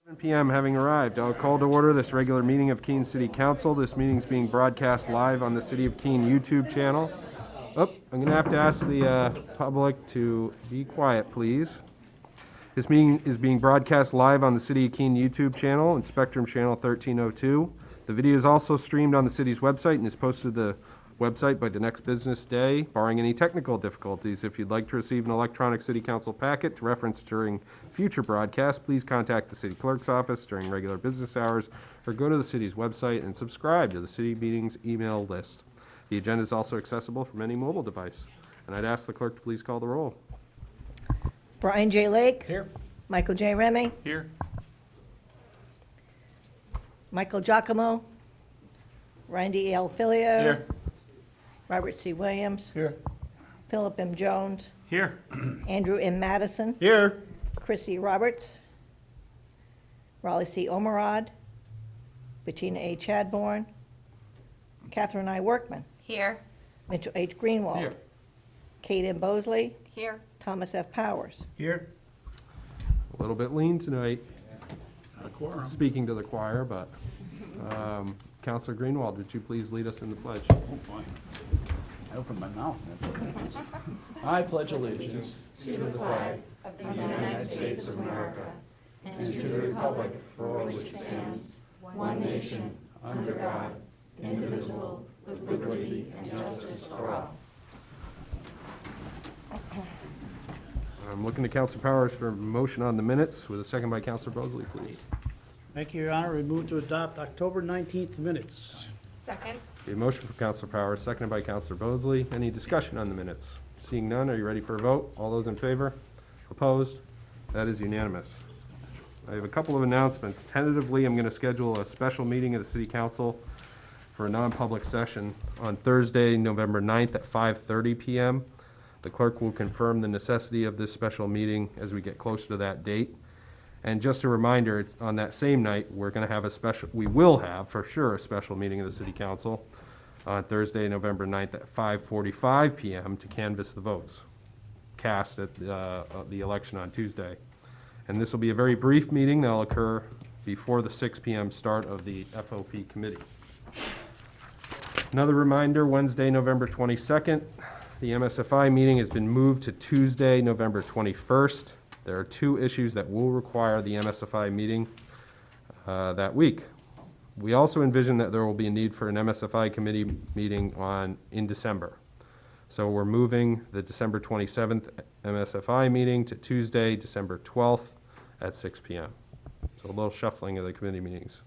7 p.m. having arrived, I'll call to order this regular meeting of Keene City Council. This meeting is being broadcast live on the City of Keene YouTube channel. Oh, I'm going to have to ask the public to be quiet, please. This meeting is being broadcast live on the City of Keene YouTube channel and Spectrum Channel 1302. The video is also streamed on the city's website and is posted to the website by the next business day, barring any technical difficulties. If you'd like to receive an electronic City Council packet to reference during future broadcasts, please contact the City Clerk's office during regular business hours or go to the city's website and subscribe to the city meetings email list. The agenda is also accessible from any mobile device. And I'd ask the clerk to please call the roll. Brian J. Lake. Here. Michael J. Remy. Here. Michael Giacomo. Randy L. Filio. Here. Robert C. Williams. Here. Philip M. Jones. Here. Andrew M. Madison. Here. Chrissy Roberts. Raleigh C. Omerod. Bettina A. Chadbourne. Catherine I. Workman. Here. Mitchell H. Greenwald. Here. Kate M. Bosley. Here. Thomas F. Powers. Here. A little bit lean tonight, A quorum. speaking to the choir, but Councilor Greenwald, would you please lead us in the pledge? Oh, boy. I opened my mouth, and that's what it is. I pledge allegiance to the flag Of the United States of America and to the republic for which it stands, one nation, under God, indivisible, with liberty and justice for all. I'm looking to Councilor Powers for a motion on the minutes with a second by Councilor Bosley, please. Thank you, Your Honor. We move to adopt October 19th minutes. Second. A motion for Councilor Powers, seconded by Councilor Bosley. Any discussion on the minutes? Seeing none, are you ready for a vote? All those in favor? Opposed? That is unanimous. I have a couple of announcements. Tentatively, I'm going to schedule a special meeting of the City Council for a non-public session on Thursday, November 9th at 5:30 p.m. The clerk will confirm the necessity of this special meeting as we get closer to that date. And just a reminder, it's on that same night, we will have, for sure, a special meeting of the City Council on Thursday, November 9th at 5:45 p.m. to canvass the votes cast at the election on Tuesday. And this will be a very brief meeting that will occur before the 6 p.m. start of the FOP committee. Another reminder, Wednesday, November 22nd, the MSFI meeting has been moved to Tuesday, November 21st. There are two issues that will require the MSFI meeting that week. We also envision that there will be a need for an MSFI committee meeting in December. So we're moving the December 27th MSFI meeting to Tuesday, December 12th at 6 p.m. So a little shuffling of the committee meetings.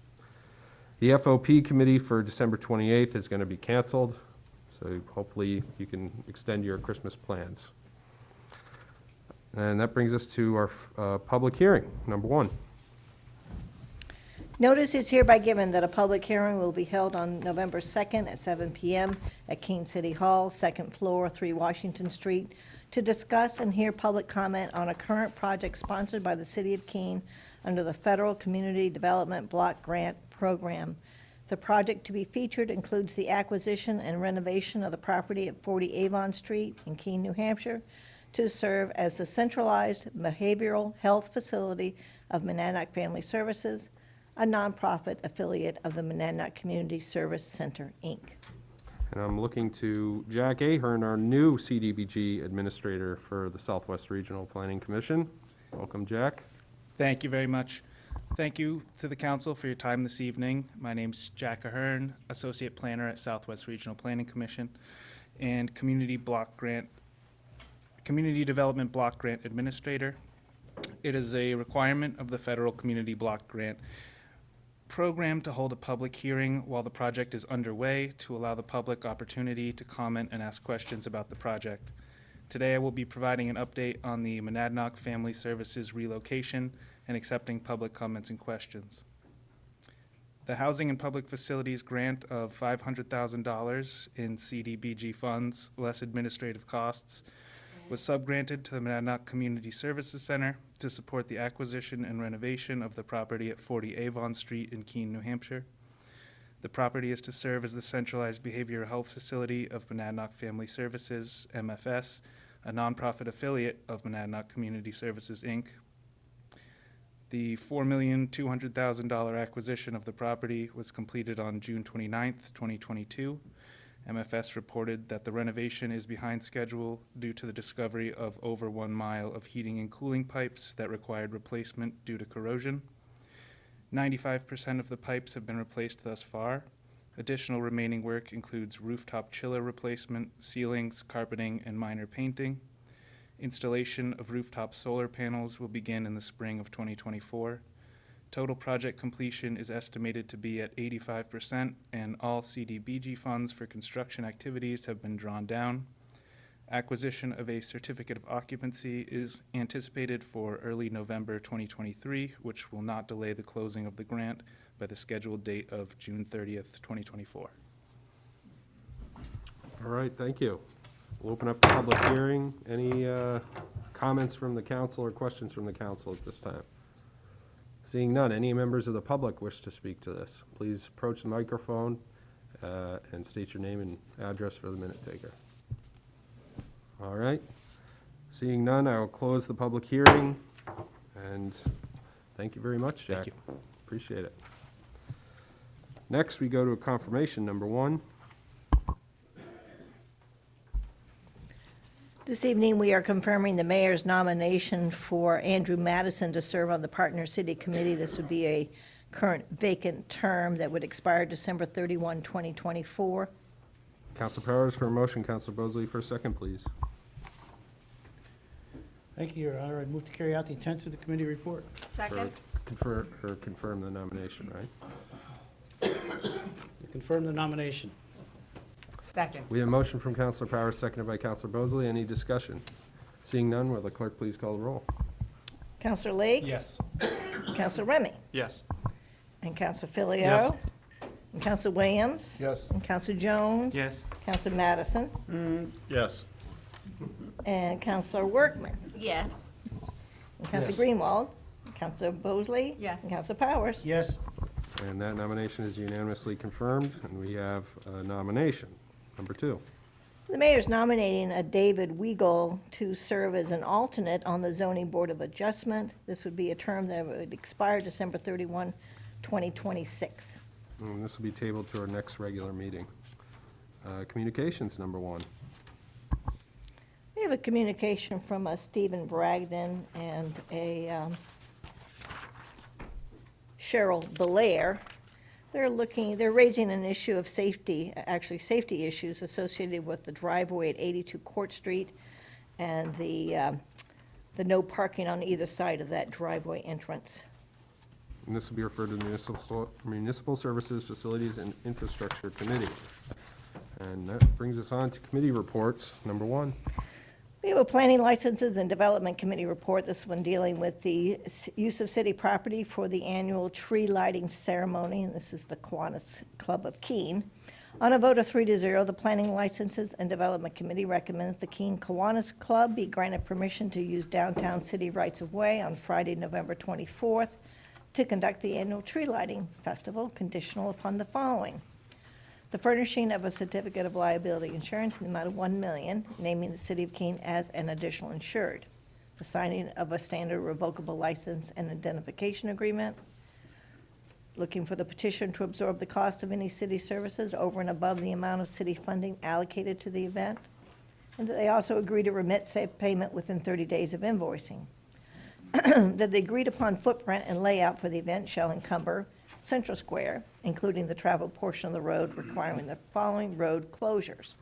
The FOP committee for December 28th is going to be canceled. So hopefully you can extend your Christmas plans. And that brings us to our public hearing, number 1. Notice is hereby given that a public hearing will be held on November 2nd at 7 p.m. at Keene City Hall, 2nd floor, 3 Washington Street, to discuss and hear public comment on a current project sponsored by the City of Keene under the Federal Community Development Block Grant Program. The project to be featured includes the acquisition and renovation of the property at 40 Avon Street in Keene, New Hampshire, to serve as the centralized behavioral health facility of Monadnock Family Services, a nonprofit affiliate of the Monadnock Community Service Center, Inc. And I'm looking to Jack Ahern, our new CDBG administrator for the Southwest Regional Planning Commission. Welcome, Jack. Thank you very much. Thank you to the council for your time this evening. My name's Jack Ahern, Associate Planner at Southwest Regional Planning Commission and Community Development Block Grant Administrator. It is a requirement of the Federal Community Block Grant Program to hold a public hearing while the project is underway to allow the public opportunity to comment and ask questions about the project. Today I will be providing an update on the Monadnock Family Services relocation and accepting public comments and questions. The Housing and Public Facilities grant of $500,000 in CDBG funds, less administrative costs, was subgranted to the Monadnock Community Services Center to support the acquisition and renovation of the property at 40 Avon Street in Keene, New Hampshire. The property is to serve as the centralized behavioral health facility of Monadnock Family Services, MFS, a nonprofit affiliate of Monadnock Community Services, Inc. The $4,200,000 acquisition of the property was completed on June 29th, 2022. MFS reported that the renovation is behind schedule due to the discovery of over 1 mile of heating and cooling pipes that required replacement due to corrosion. 95% of the pipes have been replaced thus far. Additional remaining work includes rooftop chiller replacement, ceilings, carpeting, and minor painting. Installation of rooftop solar panels will begin in the spring of 2024. Total project completion is estimated to be at 85%, and all CDBG funds for construction activities have been drawn down. Acquisition of a certificate of occupancy is anticipated for early November 2023, which will not delay the closing of the grant by the scheduled date of June 30th, 2024. All right, thank you. We'll open up the public hearing. Any comments from the council or questions from the council at this time? Seeing none, any members of the public wish to speak to this, please approach the microphone and state your name and address for the minute taker. All right. Seeing none, I will close the public hearing, and thank you very much, Jack. Thank you. Appreciate it. Next, we go to a confirmation, number 1. This evening, we are confirming the mayor's nomination for Andrew Madison to serve on the Partner City Committee. This would be a current vacant term that would expire December 31, 2024. Council Powers for a motion, Council Bosley for a second, please. Thank you, Your Honor. I move to carry out the intent of the committee report. Second. Confirm the nomination, right? Confirm the nomination. Second. We have a motion from Councilor Powers, seconded by Councilor Bosley. Any discussion? Seeing none, will the clerk please call the roll? Counselor Lake? Yes. Counselor Remy? Yes. And Counselor Filio? Yes. And Counselor Williams? Yes. And Counselor Jones? Yes. Counselor Madison? Yes. And Counselor Workman? Yes. And Counselor Yes. Greenwald? Counselor Bosley? Yes. And Counselor Powers? Yes. And that nomination is unanimously confirmed, and we have a nomination, number 2. The mayor's nominating a David Weigel to serve as an alternate on the Zoning Board of Adjustment. This would be a term that would expire December 31, 2026. And this will be tabled to our next regular meeting. Communications, number 1. We have a communication from Stephen Bragdon and a Cheryl Belair. They're raising an issue of safety, actually safety issues associated with the driveway at 82 Court Street and the no parking on either side of that driveway entrance. And this will be referred to the Municipal Services, Facilities, and Infrastructure Committee. And that brings us on to committee reports, number 1. We have a Planning Licenses and Development Committee report, this one dealing with the use of city property for the annual tree lighting ceremony, and this is the Kiwanis Club of Keene. On a vote of 3-0, the Planning Licenses and Development Committee recommends the Keene Kiwanis Club be granted permission to use downtown city rights-of-way on Friday, November 24th to conduct the annual tree lighting festival, conditional upon the following: the furnishing of a certificate of liability insurance in the amount of $1 million, naming the city of Keene as an additional insured, the signing of a standard revocable license and identification agreement, looking for the petition to absorb the cost of any city services over and above the amount of city funding allocated to the event, and that they also agree to remit said payment within 30 days of invoicing, that the agreed-upon footprint and layout for the event shall encumber Central Square, including the travel portion of the road requiring the following road closures: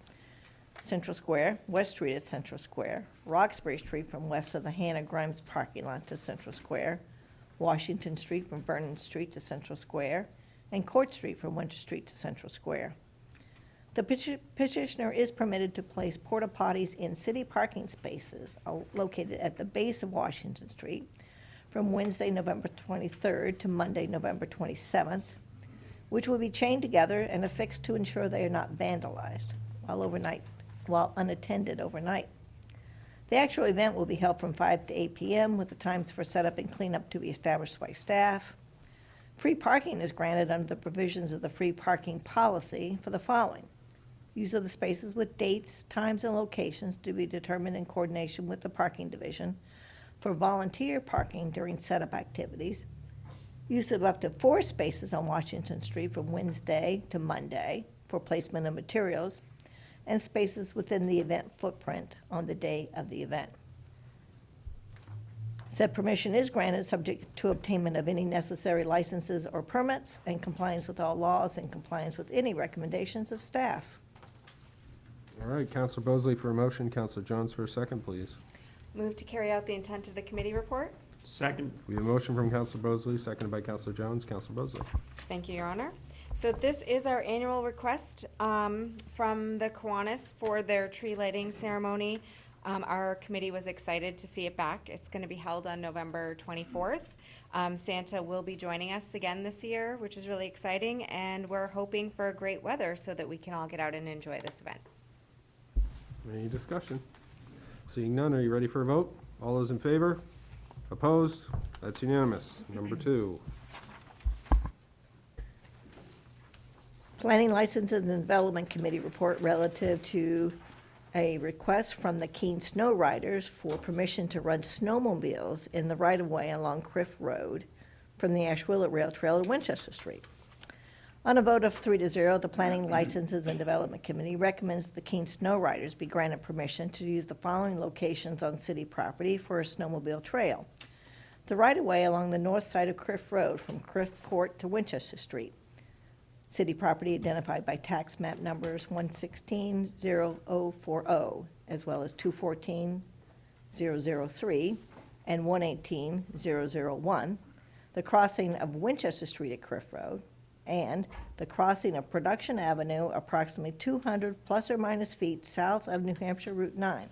Central Square, West Street at Central Square, Roxbury Street from west of the Hannah Grimes parking lot to Central Square, Washington Street from Vernon Street to Central Square, and Court Street from Winter Street to Central Square. The petitioner is permitted to place porta potties in city parking spaces located at the base of Washington Street from Wednesday, November 23rd to Monday, November 27th, which will be chained together and affixed to ensure they are not vandalized while unattended overnight. The actual event will be held from 5 to 8 p.m. with the times for setup and cleanup to be established by staff. Free parking is granted under the provisions of the free parking policy for the following: use of the spaces with dates, times, and locations to be determined in coordination with the parking division. for volunteer parking during setup activities, use of up to 4 spaces on Washington Street from Wednesday to Monday for placement of materials, and spaces within the event footprint on the day of the event. Said permission is granted subject to obtainment of any necessary licenses or permits and compliance with all laws and compliance with any recommendations of staff. All right, Counselor Bosley for a motion, Counselor Jones for a second, please. Move to carry out the intent of the committee report. Second. We have a motion from Counselor Bosley, seconded by Counselor Jones. Counselor Bosley. Thank you, Your Honor. So this is our annual request from the Kiwanis for their tree lighting ceremony. Our committee was excited to see it back. It's going to be held on November 24th. Santa will be joining us again this year, which is really exciting, and we're hoping for great weather so that we can all get out and enjoy this event. Any discussion? Seeing none, are you ready for a vote? All those in favor? Opposed? That's unanimous. Number 2. Planning Licenses and Development Committee report relative to a request from the Keene Snow Riders for permission to run snowmobiles in the right-of-way along Criff Road from the Ashwillet Rail Trail to Winchester Street. On a vote of 3-0, the Planning Licenses and Development Committee recommends the Keene Snow Riders be granted permission to use the following locations on city property for a snowmobile trail. The right-of-way along the north side of Criff Road from Criff Court to Winchester Street. City property identified by tax map numbers 116-0040, as well as 214-003 and 118-001, the crossing of Winchester Street at Criff Road, and the crossing of Production Avenue approximately 200 plus or minus feet south of New Hampshire Route 9,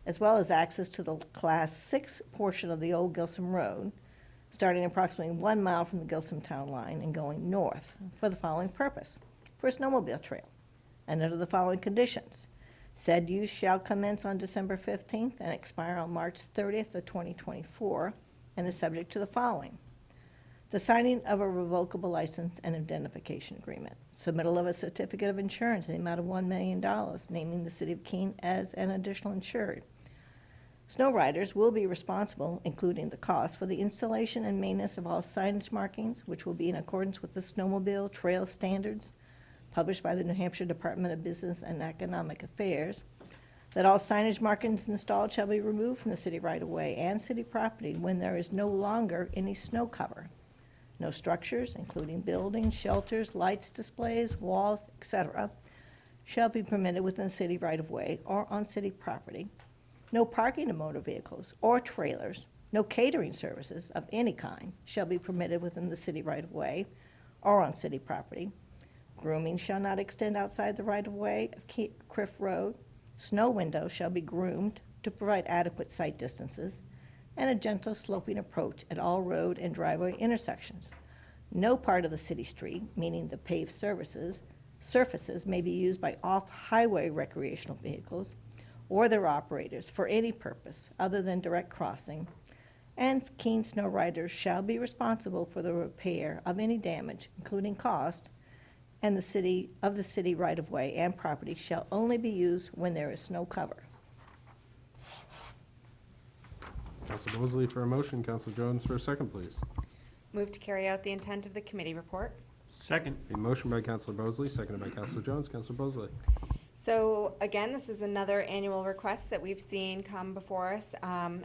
as well as access to the Class 6 portion of the Old Gilsum Road, starting approximately 1 mile from the Gilsum Town Line and going north for the following purpose: for a snowmobile trail, and under the following conditions. Said use shall commence on December 15th and expire on March 30th of 2024, and is subject to the following: the signing of a revocable license and indemnification agreement, submittal of a certificate of insurance in the amount of $1 million, naming the city of Keene as an additional insured. Snow riders will be responsible, including the cost, for the installation and maintenance of all signage markings, which will be in accordance with the snowmobile trail standards published by the New Hampshire Department of Business and Economic Affairs, that all signage markings installed shall be removed from the city right-of-way and city property when there is no longer any snow cover. No structures, including buildings, shelters, lights, displays, walls, etc., shall be permitted within the city right-of-way or on city property. No parking of motor vehicles or trailers, no catering services of any kind shall be permitted within the city right-of-way or on city property. Grooming shall not extend outside the right-of-way of Criff Road. Snow windows shall be groomed to provide adequate sight distances and a gentle sloping approach at all road and driveway intersections. No part of the city street, meaning the paved surfaces may be used by off-highway recreational vehicles or their operators for any purpose other than direct crossing, and Keene Snow Riders shall be responsible for the repair of any damage, including cost, and the city right-of-way and property shall only be used when there is snow cover. Counselor Bosley for a motion, Counselor Jones for a second, please. Move to carry out the intent of the committee report. Second. A motion by Counselor Bosley, seconded by Counselor Jones. Counselor Bosley. So again, this is another annual request that we've seen come before us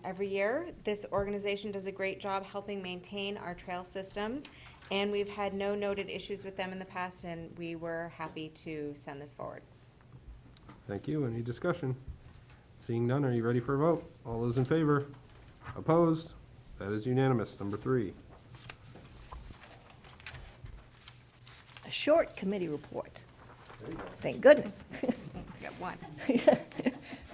every year. This organization does a great job helping maintain our trail systems, and we've had no noted issues with them in the past, and we were happy to send this forward. Thank you. Any discussion? Seeing none, are you ready for a vote? All those in favor? Opposed? That is unanimous. Number 3. A short committee report. Thank goodness. I got one.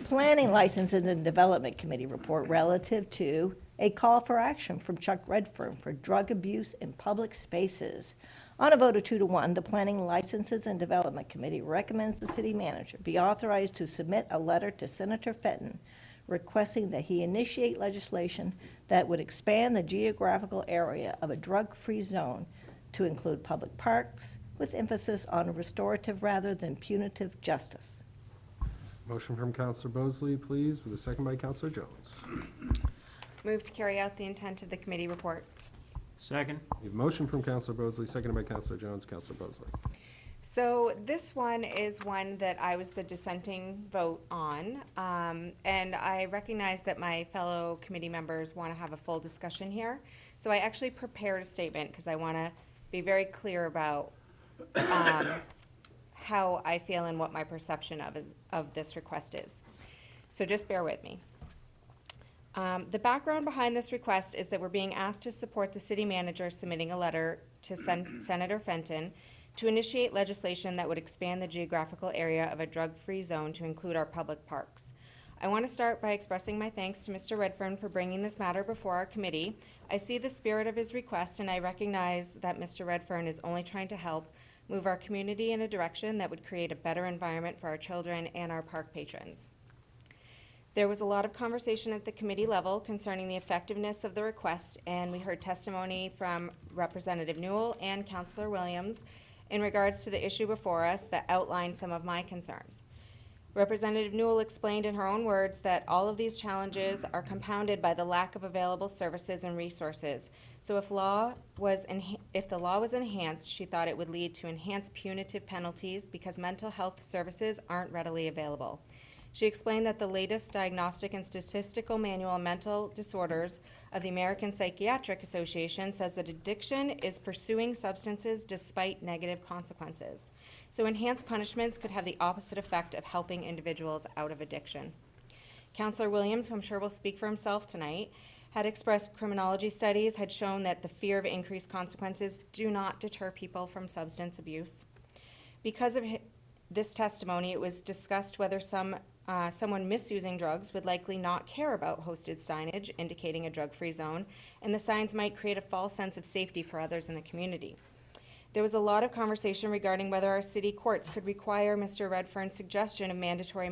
Planning Licenses and Development Committee report relative to a call for action from Chuck Redfern for drug abuse in public spaces. On a vote of 2-1, the Planning Licenses and Development Committee recommends the city manager be authorized to submit a letter to Senator Fenton requesting that he initiate legislation that would expand the geographical area of a drug-free zone to include public parks, with emphasis on restorative rather than punitive justice. Motion from Counselor Bosley, please, with a second by Counselor Jones. Move to carry out the intent of the committee report. Second. We have a motion from Counselor Bosley, seconded by Counselor Jones. Counselor Bosley. So this one is one that I was the dissenting vote on, and I recognize that my fellow committee members want to have a full discussion here. So I actually prepared a statement because I want to be very clear about how I feel and what my perception of this request is. So just bear with me. The background behind this request is that we're being asked to support the city manager submitting a letter to Senator Fenton to initiate legislation that would expand the geographical area of a drug-free zone to include our public parks. I want to start by expressing my thanks to Mr. Redfern for bringing this matter before our committee. I see the spirit of his request, and I recognize that Mr. Redfern is only trying to help move our community in a direction that would create a better environment for our children and our park patrons. There was a lot of conversation at the committee level concerning the effectiveness of the request, and we heard testimony from Representative Newell and Councillor Williams in regards to the issue before us that outlined some of my concerns. Representative Newell explained in her own words that all of these challenges are compounded by the lack of available services and resources. So if the law was enhanced, she thought it would lead to enhanced punitive penalties because mental health services aren't readily available. She explained that the latest Diagnostic and Statistical Manual on Mental Disorders of the American Psychiatric Association says that addiction is pursuing substances despite negative consequences. So enhanced punishments could have the opposite effect of helping individuals out of addiction. Councillor Williams, who I'm sure will speak for himself tonight, had expressed criminology studies had shown that the fear of increased consequences do not deter people from substance abuse. Because of this testimony, it was discussed whether someone misusing drugs would likely not care about hosted signage indicating a drug-free zone, and the signs might create a false sense of safety for others in the community. There was a lot of conversation regarding whether our city courts could require Mr. Redfern's suggestion of mandatory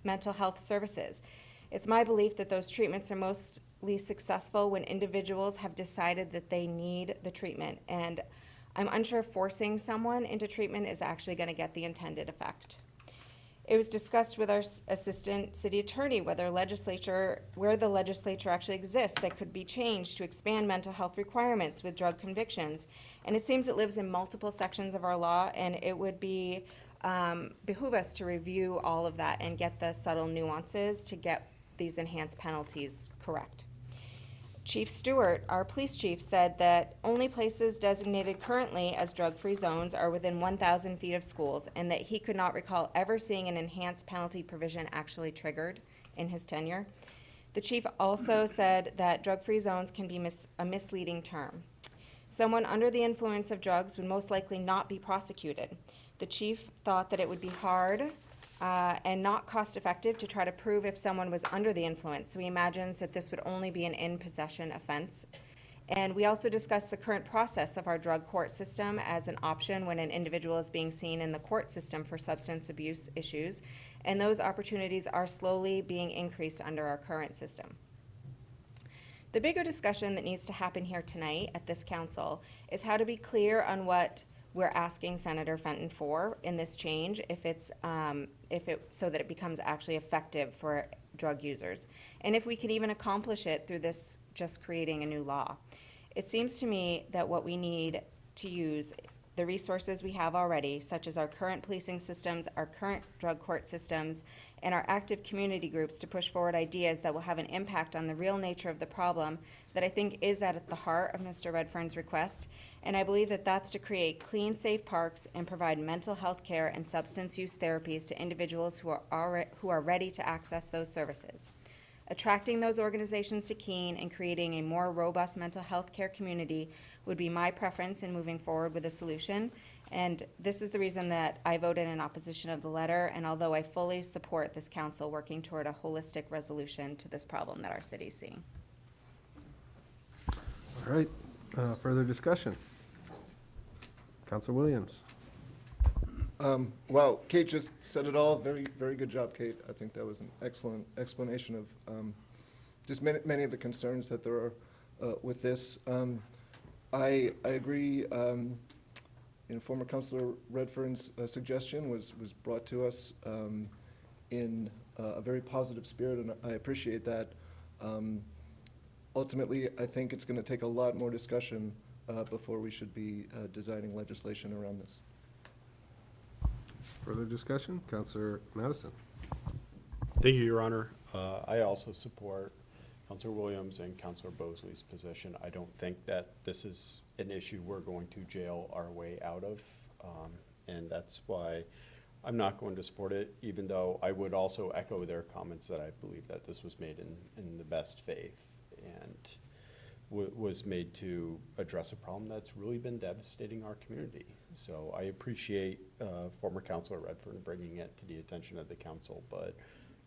mental health services. It's my belief that those treatments are mostly successful when individuals have decided that they need the treatment, and I'm unsure if forcing someone into treatment is actually going to get the intended effect. It was discussed with our assistant city attorney where the legislature actually exists that could be changed to expand mental health requirements with drug convictions. And it seems it lives in multiple sections of our law, and it would be behoove us to review all of that and get the subtle nuances to get these enhanced penalties correct. Chief Stewart, our police chief, said that only places designated currently as drug-free zones are within 1,000 feet of schools, and that he could not recall ever seeing an enhanced penalty provision actually triggered in his tenure. The chief also said that drug-free zones can be a misleading term. Someone under the influence of drugs would most likely not be prosecuted. The chief thought that it would be hard and not cost-effective to try to prove if someone was under the influence. So he imagines that this would only be an in-possession offense. And we also discussed the current process of our drug court system as an option when an individual is being seen in the court system for substance abuse issues. And those opportunities are slowly being increased under our current system. The bigger discussion that needs to happen here tonight at this council is how to be clear on what we're asking Senator Fenton for in this change, so that it becomes actually effective for drug users. And if we can even accomplish it through this just creating a new law. It seems to me that what we need to use the resources we have already, such as our current policing systems, our current drug court systems, and our active community groups to push forward ideas that will have an impact on the real nature of the problem that I think is at the heart of Mr. Redfern's request. And I believe that that's to create clean, safe parks and provide mental health care and substance use therapies to individuals who are ready to access those services. Attracting those organizations to Keene and creating a more robust mental health care community would be my preference in moving forward with a solution. And this is the reason that I voted in opposition of the letter. And although I fully support this council working toward a holistic resolution to this problem that our city is seeing. All right, further discussion. Counselor Williams. Wow, Kate just said it all. Very, very good job, Kate. I think that was an excellent explanation of just many of the concerns that there are with this. I agree. Former Councilor Redfern's suggestion was brought to us in a very positive spirit, and I appreciate that. ultimately, I think it's going to take a lot more discussion before we should be designing legislation around this. Further discussion? Counselor Madison. Thank you, Your Honor. I also support Counselor Williams and Counselor Bosley's position. I don't think that this is an issue we're going to jail our way out of, and that's why I'm not going to support it, even though I would also echo their comments that I believe that this was made in the best faith and was made to address a problem that's really been devastating our community. So I appreciate former Counselor Redfern bringing it to the attention of the council, but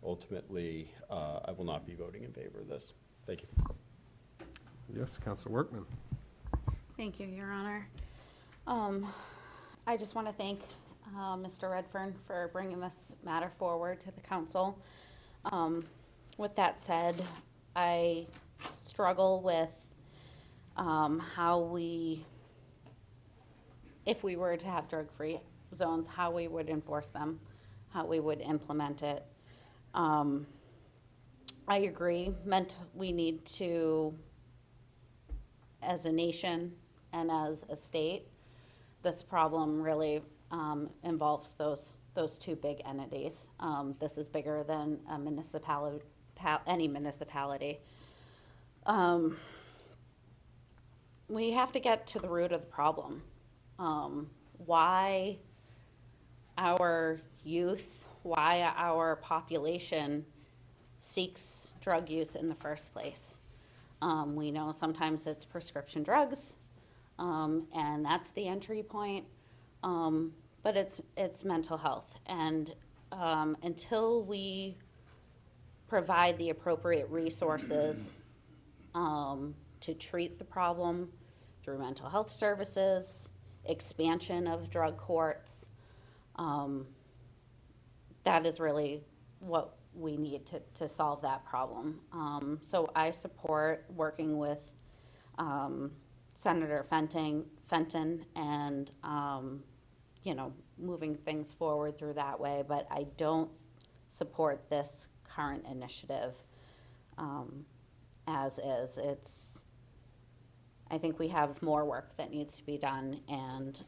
ultimately, I will not be voting in favor of this. Thank you. Yes, Counselor Workman. Thank you, Your Honor. I just want to thank Mr. Redfern for bringing this matter forward to the council. With that said, I struggle with how if we were to have drug-free zones, how we would enforce them, how we would implement it. I agree, we need to, as a nation and as a state, this problem really involves those two big entities. This is bigger than a municipality, any municipality. We have to get to the root of the problem. Why our youth, why our population seeks drug use in the first place. We know sometimes it's prescription drugs, and that's the entry point, but it's mental health. And until we provide the appropriate resources to treat the problem through mental health services, expansion of drug courts, that is really what we need to solve that problem. So I support working with Senator Fenton and, moving things forward through that way, but I don't support this current initiative as is. I think we have more work that needs to be done, and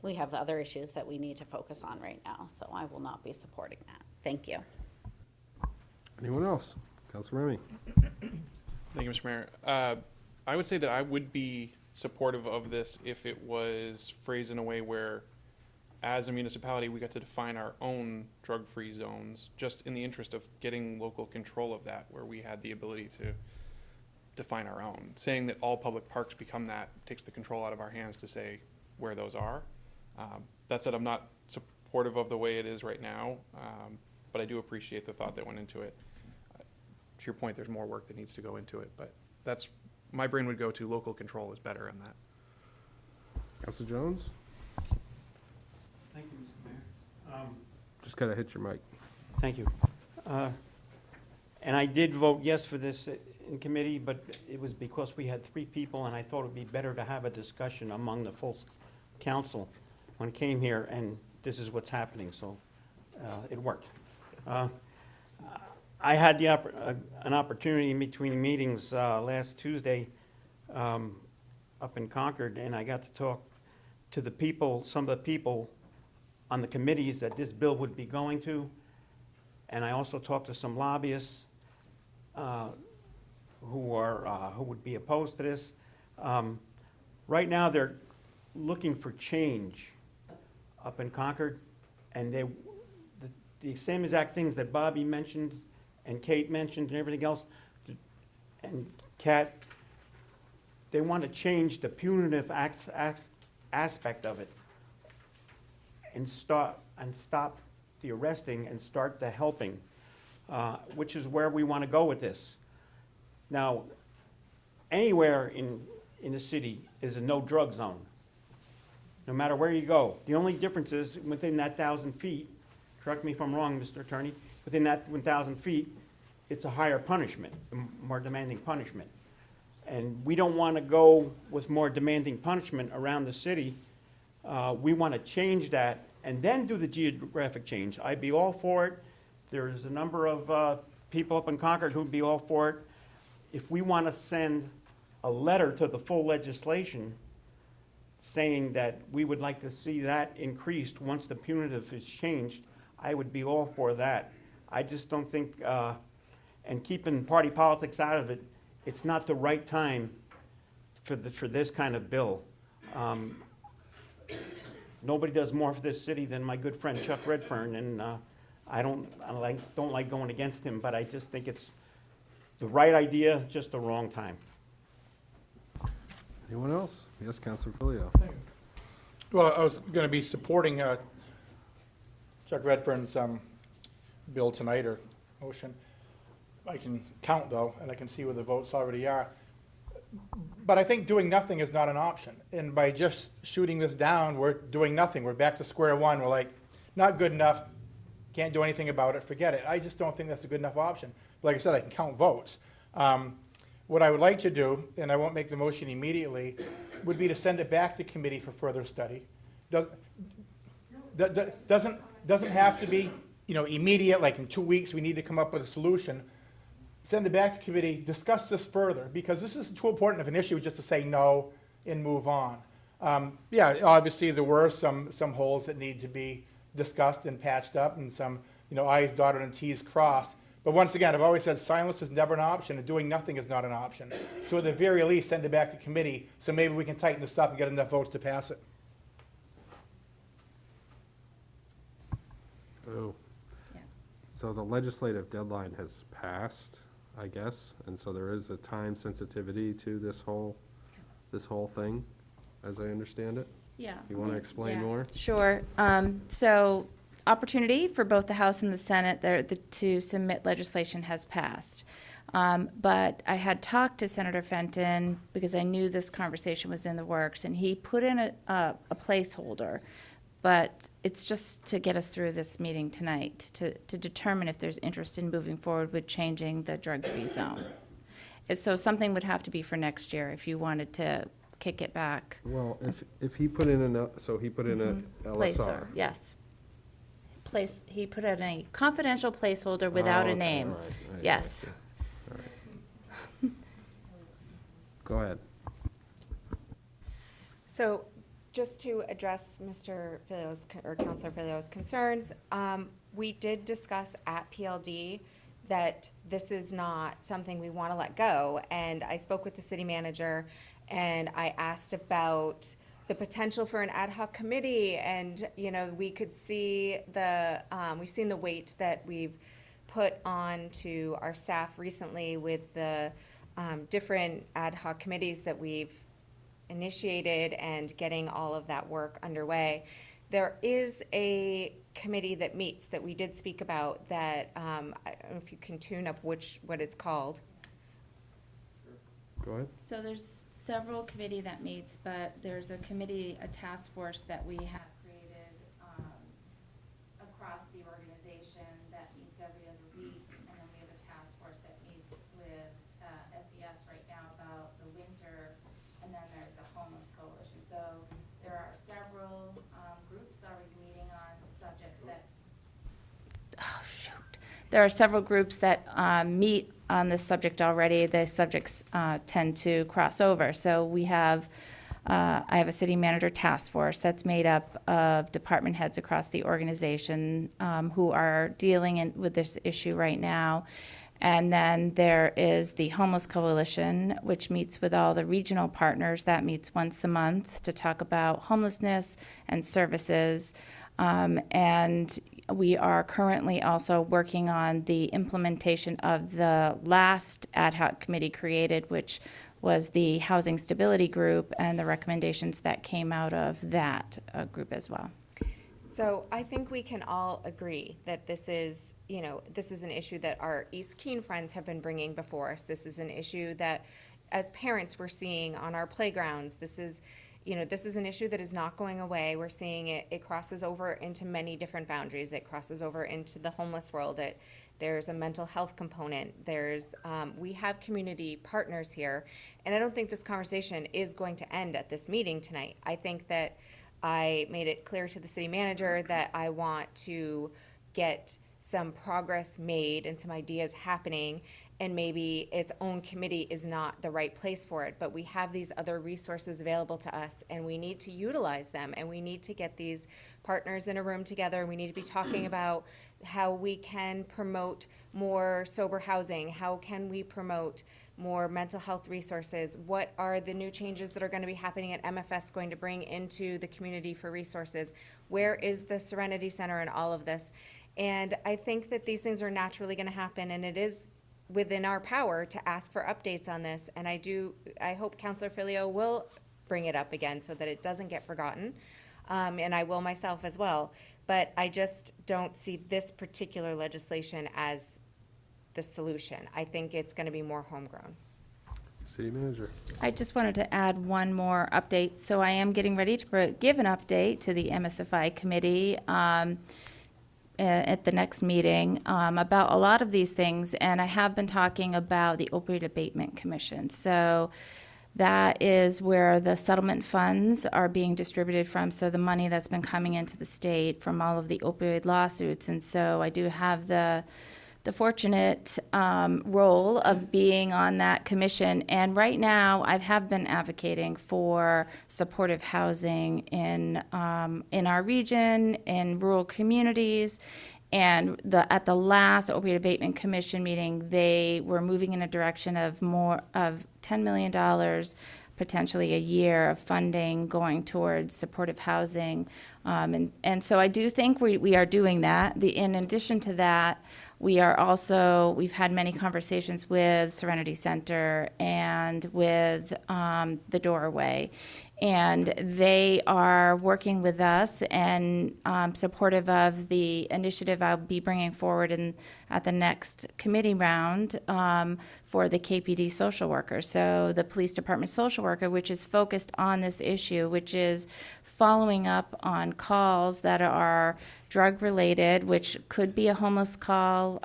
we have other issues that we need to focus on right now, so I will not be supporting that. Thank you. Anyone else? Counselor Remy. Thank you, Mr. Mayor. I would say that I would be supportive of this if it was phrased in a way where, as a municipality, we got to define our own drug-free zones, just in the interest of getting local control of that, where we had the ability to define our own. Saying that all public parks become that takes the control out of our hands to say where those are. That said, I'm not supportive of the way it is right now, but I do appreciate the thought that went into it. To your point, there's more work that needs to go into it, but that's, my brain would go to local control is better in that. Counselor Jones? Thank you, Mr. Mayor. Just gotta hit your mic. Thank you. And I did vote yes for this in committee, but it was because we had 3 people, and I thought it would be better to have a discussion among the full council when it came here, and this is what's happening, so it worked. I had an opportunity in between meetings last Tuesday up in Concord, and I got to talk to the people, some of the people on the committees that this bill would be going to, and I also talked to some lobbyists who would be opposed to this. Right now, they're looking for change up in Concord, and the same exact things that Bobby mentioned and Kate mentioned and everything else, and Kat, they want to change the punitive aspect of it and stop the arresting and start the helping, which is where we want to go with this. Now, anywhere in the city is a no-drug zone, no matter where you go. The only difference is within that 1,000 feet, correct me if I'm wrong, Mr. Attorney, within that 1,000 feet, it's a higher punishment, a more demanding punishment. And we don't want to go with more demanding punishment around the city. We want to change that and then do the geographic change. I'd be all for it. There's a number of people up in Concord who'd be all for it. if we want to send a letter to the full legislation saying that we would like to see that increased once the punitive is changed, I would be all for that. I just don't think, and keeping party politics out of it, it's not the right time for this kind of bill. Nobody does more for this city than my good friend Chuck Redfern, and I don't like going against him, but I just think it's the right idea, just the wrong time. Anyone else? Yes, Counselor Filio. Well, I was going to be supporting Chuck Redfern's bill tonight, or motion. I can count, though, and I can see where the votes already are. But I think doing nothing is not an option. And by just shooting this down, we're doing nothing. We're back to square one. We're like, not good enough, can't do anything about it, forget it. I just don't think that's a good enough option. Like I said, I can count votes. What I would like to do, and I won't make the motion immediately, would be to send it back to committee for further study. Doesn't have to be, immediate, like in 2 weeks, we need to come up with a solution. Send it back to committee, discuss this further, because this is too important of an issue just to say no and move on. Yeah, obviously there were some holes that need to be discussed and patched up, and some, I's dotted and T's crossed. But once again, I've always said silence is never an option, and doing nothing is not an option. So at the very least, send it back to committee, so maybe we can tighten this up and get enough votes to pass it. Oh. Yeah. So the legislative deadline has passed, I guess, and so there is a time sensitivity to this whole thing, as I understand it. Yeah. You want to explain Yeah. more? Sure. So opportunity for both the House and the Senate to submit legislation has passed. But I had talked to Senator Fenton because I knew this conversation was in the works, and he put in a placeholder. But it's just to get us through this meeting tonight, to determine if there's interest in moving forward with changing the drug-free zone. So something would have to be for next year if you wanted to kick it back. Well, if he put in a Placer, LSR. yes. He put in a confidential placeholder without Oh, a okay, name. all right, I Yes. got you. All right. Go ahead. So just to address Mr. Filio's, or Councilor Filio's concerns, we did discuss at PLD that this is not something we want to let go. And I spoke with the city manager, and I asked about the potential for an ad hoc committee. And, we could see we've seen the weight that we've put on to our staff recently with the different ad hoc committees that we've initiated and getting all of that work underway. There is a committee that meets that we did speak about that, I don't know if you can tune up what it's called. Go ahead. So there's several committee that meets, but there's a committee, a task force that we have created across the organization that meets every other week. And then we have a task force that meets with SES right now about the winter. And then there's a homeless coalition. So there are several groups already meeting on subjects that, there are several groups that meet on this subject already. The subjects tend to cross over. So we have, I have a city manager task force that's made up of department heads across the organization who are dealing with this issue right now. And then there is the Homeless Coalition, which meets with all the regional partners. That meets once a month to talk about homelessness and services. And we are currently also working on the implementation of the last ad hoc committee created, which was the Housing Stability Group, and the recommendations that came out of that group as well. So I think we can all agree that this is an issue that our East Keene friends have been bringing before us. This is an issue that, as parents, we're seeing on our playgrounds. This is an issue that is not going away. We're seeing it crosses over into many different boundaries. It crosses over into the homeless world. There's a mental health component. We have community partners here. And I don't think this conversation is going to end at this meeting tonight. I think that I made it clear to the city manager that I want to get some progress made and some ideas happening. and maybe its own committee is not the right place for it, but we have these other resources available to us, and we need to utilize them, and we need to get these partners in a room together. We need to be talking about how we can promote more sober housing, how can we promote more mental health resources, what are the new changes that are going to be happening at MFS going to bring into the community for resources, where is the Serenity Center in all of this. And I think that these things are naturally going to happen, and it is within our power to ask for updates on this. And I hope Councilor Filio will bring it up again so that it doesn't get forgotten. And I will myself as well. But I just don't see this particular legislation as the solution. I think it's going to be more homegrown. City Manager. I just wanted to add one more update. So I am getting ready to give an update to the MSFI committee at the next meeting about a lot of these things, and I have been talking about the Opioid Abatement Commission. So that is where the settlement funds are being distributed from, so the money that's been coming into the state from all of the opioid lawsuits. And so I do have the fortunate role of being on that commission. And right now, I have been advocating for supportive housing in our region, in rural communities. And at the last Opioid Abatement Commission meeting, they were moving in a direction of $10 million potentially a year of funding going towards supportive housing. And so I do think we are doing that. In addition to that, we've had many conversations with Serenity Center and with the Doorway. And they are working with us and supportive of the initiative I'll be bringing forward at the next committee round for the KPD social worker. So the police department social worker, which is focused on this issue, which is following up on calls that are drug-related, which could be a homeless call,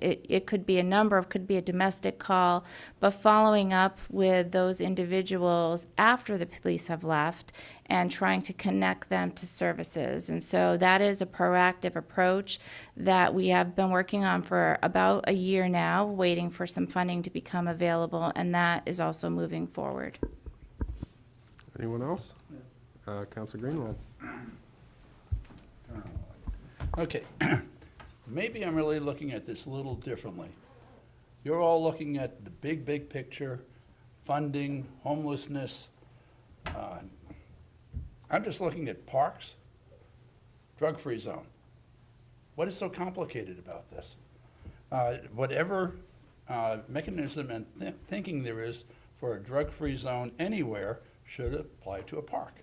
it could be could be a domestic call, but following up with those individuals after the police have left and trying to connect them to services. And so that is a proactive approach that we have been working on for about a year now, waiting for some funding to become available, and that is also moving forward. Anyone else? Councilor Greenwald. Okay, maybe I'm really looking at this a little differently. You're all looking at the big picture, funding, homelessness. I'm just looking at parks, drug-free zone. What is so complicated about this? Whatever mechanism and thinking there is for a drug-free zone anywhere should apply to a park.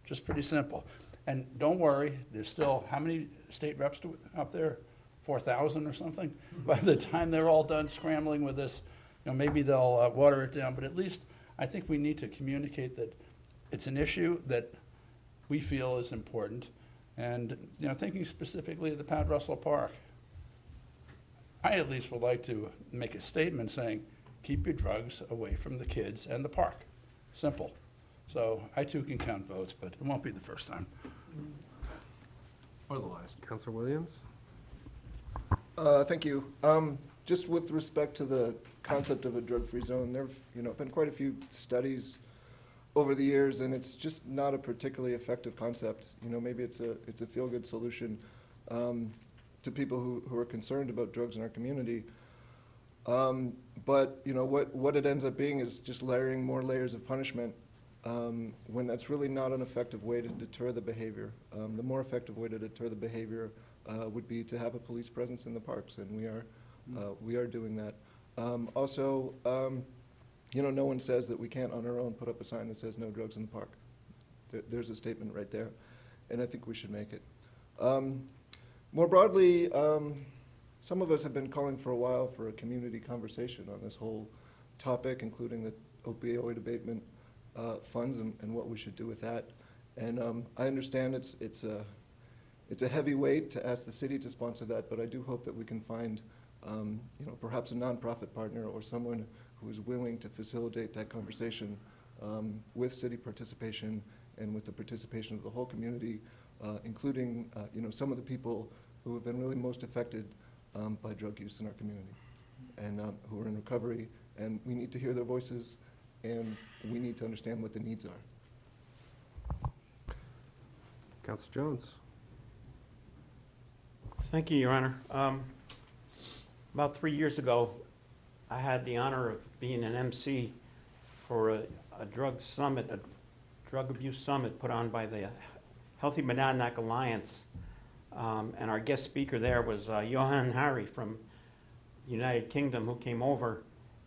Just pretty simple. And don't worry, there's still, how many state reps up there? 4,000 or something? By the time they're all done scrambling with this, maybe they'll water it down, but at least I think we need to communicate that it's an issue that we feel is important. And, thinking specifically of the Pat Russell Park, I at least would like to make a statement saying, keep your drugs away from the kids and the park. Simple. So I too can count votes, but it won't be the first time. Or the last. Councilor Williams? Thank you. Just with respect to the concept of a drug-free zone, there have been quite a few studies over the years, and it's just not a particularly effective concept. Maybe it's a feel-good solution to people who are concerned about drugs in our community. But what it ends up being is just layering more layers of punishment when that's really not an effective way to deter the behavior. The more effective way to deter the behavior would be to have a police presence in the parks, and we are doing that. Also, no one says that we can't on our own put up a sign that says no drugs in the park. There's a statement right there, and I think we should make it. More broadly, some of us have been calling for a while for a community conversation on this whole topic, including the opioid abatement funds and what we should do with that. And I understand it's a heavy weight to ask the city to sponsor that, but I do hope that we can find perhaps a nonprofit partner or someone who is willing to facilitate that conversation with city participation and with the participation of the whole community, including some of the people who have been really most affected by drug use in our community. and who are in recovery, and we need to hear their voices, and we need to understand what the needs are. Counselor Jones? Thank you, Your Honor. About 3 years ago, I had the honor of being an MC for a drug summit, a drug abuse summit put on by the Healthy Monadnock Alliance. And our guest speaker there was Johan Hari from the United Kingdom, who came over,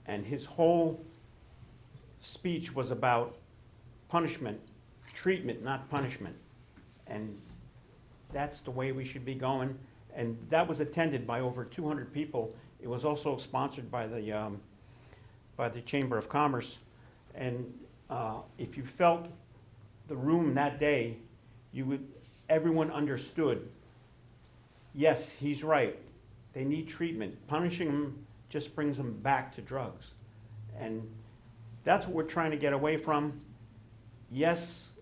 and his whole speech was about punishment, treatment, not punishment. And that's the way we should be going. And that was attended by over 200 people. It was also sponsored by the Chamber of Commerce. And if you felt the room that day, everyone understood, yes, he's right. They need treatment. Punishing them just brings them back to drugs. And that's what we're trying to get away from. Yes,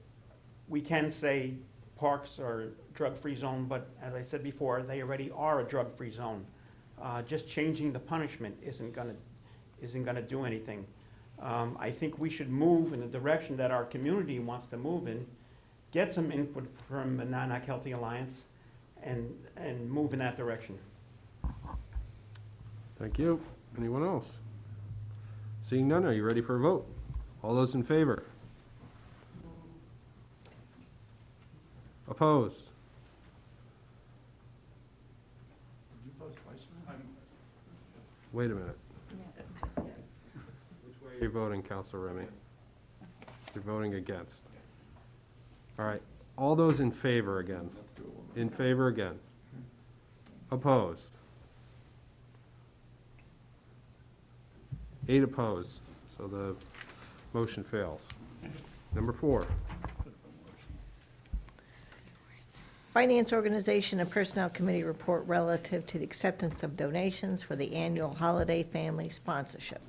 we can say parks are drug-free zone, but as I said before, they already are a drug-free zone. Just changing the punishment isn't gonna do anything. I think we should move in the direction that our community wants to move in, get some input from the Monadnock Healthy Alliance, and move in that direction. Thank you. Anyone else? Seeing none, are you ready for a vote? All those in favor? Opposed? Wait a minute. Which way are you voting, Counselor Remy? You're voting against. All right. All those in favor again? In favor again? Opposed? 8 opposed, so the motion fails. Number 4. Finance Organization and Personnel Committee report relative to the acceptance of donations for the annual holiday family sponsorship.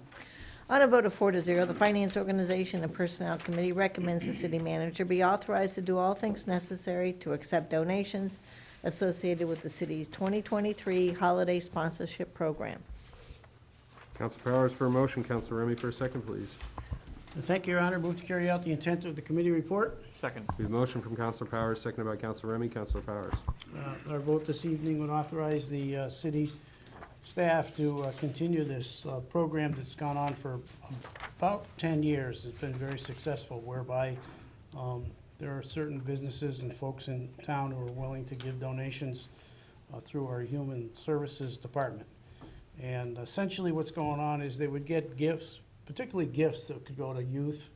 On a vote of 4-0, the Finance Organization and Personnel Committee recommends the city manager be authorized to do all things necessary to accept donations associated with the city's 2023 holiday sponsorship program. Council Powers for a motion, Council Remy for a second, please. Thank you, Your Honor. Move to carry out the intent of the committee report. Second. We have a motion from Councilor Powers, seconded by Councilor Remy. Councilor Powers. Our vote this evening would authorize the city staff to continue this program that's gone on for about 10 years. It's been very successful, whereby there are certain businesses and folks in town who are willing to give donations through our Human Services Department. And essentially what's going on is they would get gifts, particularly gifts that could go to youth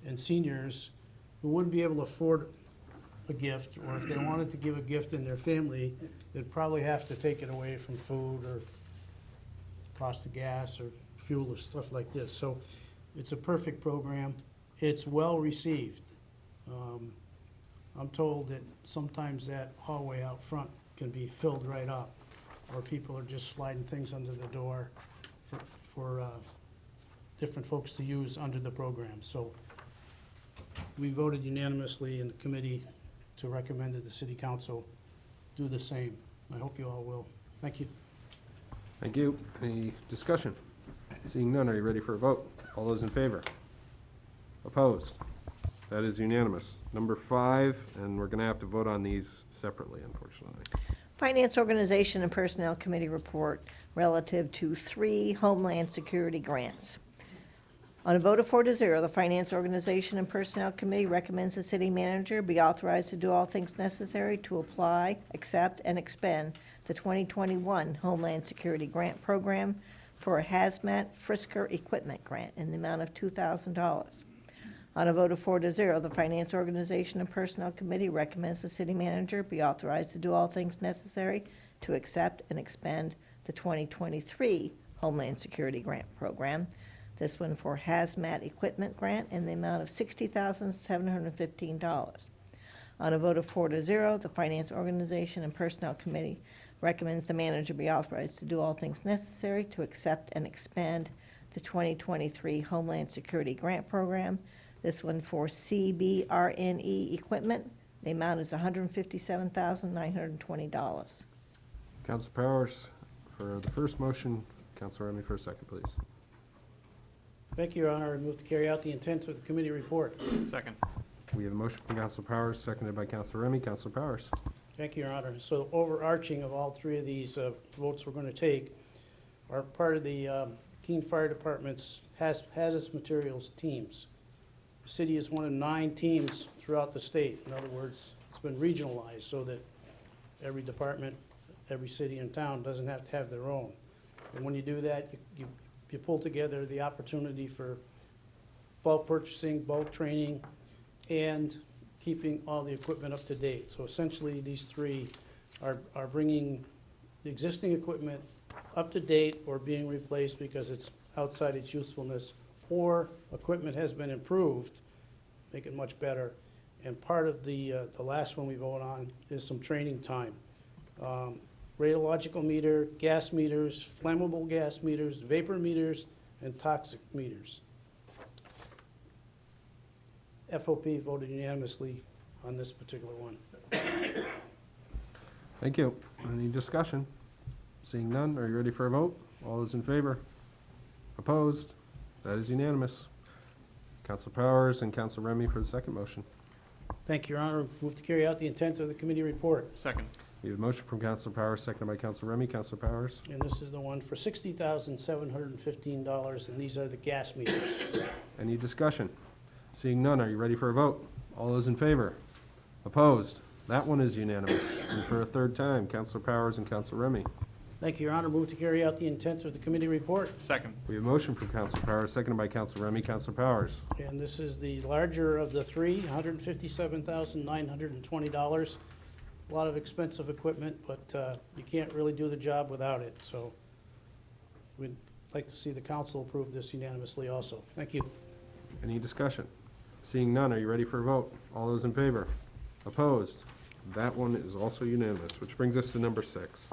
and seniors who wouldn't be able to afford a gift, or if they wanted to give a gift in their family, they'd probably have to take it away from food or cost of gas or fuel or stuff like this. So it's a perfect program. It's well received. I'm told that sometimes that hallway out front can be filled right up, or people are just sliding things under the door for different folks to use under the program. So we voted unanimously in the committee to recommend that the city council do the same. I hope you all will. Thank you. Thank you. Any discussion? Seeing none, are you ready for a vote? All those in favor? Opposed? That is unanimous. Number 5, and we're going to have to vote on these separately, unfortunately. Finance Organization and Personnel Committee report relative to 3 Homeland Security grants. On a vote of 4-0, the Finance Organization and Personnel Committee recommends the city manager be authorized to do all things necessary to apply, accept, and expend the 2021 Homeland Security Grant Program for a hazmat Frisker equipment grant in the amount of $2,000. On a vote of 4-0, the Finance Organization and Personnel Committee recommends the city manager be authorized to do all things necessary to accept and expend the 2023 Homeland Security Grant Program, this one for hazmat equipment grant in the amount of $60,715. On a vote of 4-0, the Finance Organization and Personnel Committee recommends the manager be authorized to do all things necessary to accept and expend the 2023 Homeland Security Grant Program, this one for CBRNE equipment. The amount is $157,920. Council Powers for the first motion, Counselor Remy for a second, please. Thank you, Your Honor. I move to carry out the intent of the committee report. Second. We have a motion from Counselor Powers, seconded by Counselor Remy. Counselor Powers. Thank you, Your Honor. So overarching of all three of these votes we're going to take are part of the Keene Fire Department's hazardous materials teams. The city is one of 9 teams throughout the state. In other words, it's been regionalized so that every department, every city and town doesn't have to have their own. And when you do that, you pull together the opportunity for bulk purchasing, bulk training, and keeping all the equipment up to date. So essentially, these 3 are bringing the existing equipment up to date or being replaced because it's outside its usefulness, or equipment has been improved, make it much better. And part of the last one we vote on is some training time. Radiological meter, gas meters, flammable gas meters, vapor meters, and toxic meters. FOP voted unanimously on this particular one. Thank you. Any discussion? Seeing none, are you ready for a vote? All those in favor? Opposed? That is unanimous. Counselor Powers and Counselor Remy for the second motion. Thank you, Your Honor. Move to carry out the intent of the committee report. Second. We have a motion from Counselor Powers, seconded by Counselor Remy. Counselor Powers. And this is the one for $60,715, and these are the gas meters. Any discussion? Seeing none, are you ready for a vote? All those in favor? Opposed? That one is unanimous. And for a third time, Counselor Powers and Counselor Remy. Thank you, Your Honor. Move to carry out the intent of the committee report. Second. We have a motion from Counselor Powers, seconded by Counselor Remy. Counselor Powers. And this is the larger of the 3, $157,920. A lot of expensive equipment, but you can't really do the job without it. So we'd like to see the council approve this unanimously also. Thank you. Any discussion? Seeing none, are you ready for a vote? All those in favor? Opposed? That one is also unanimous, which brings us to number 6.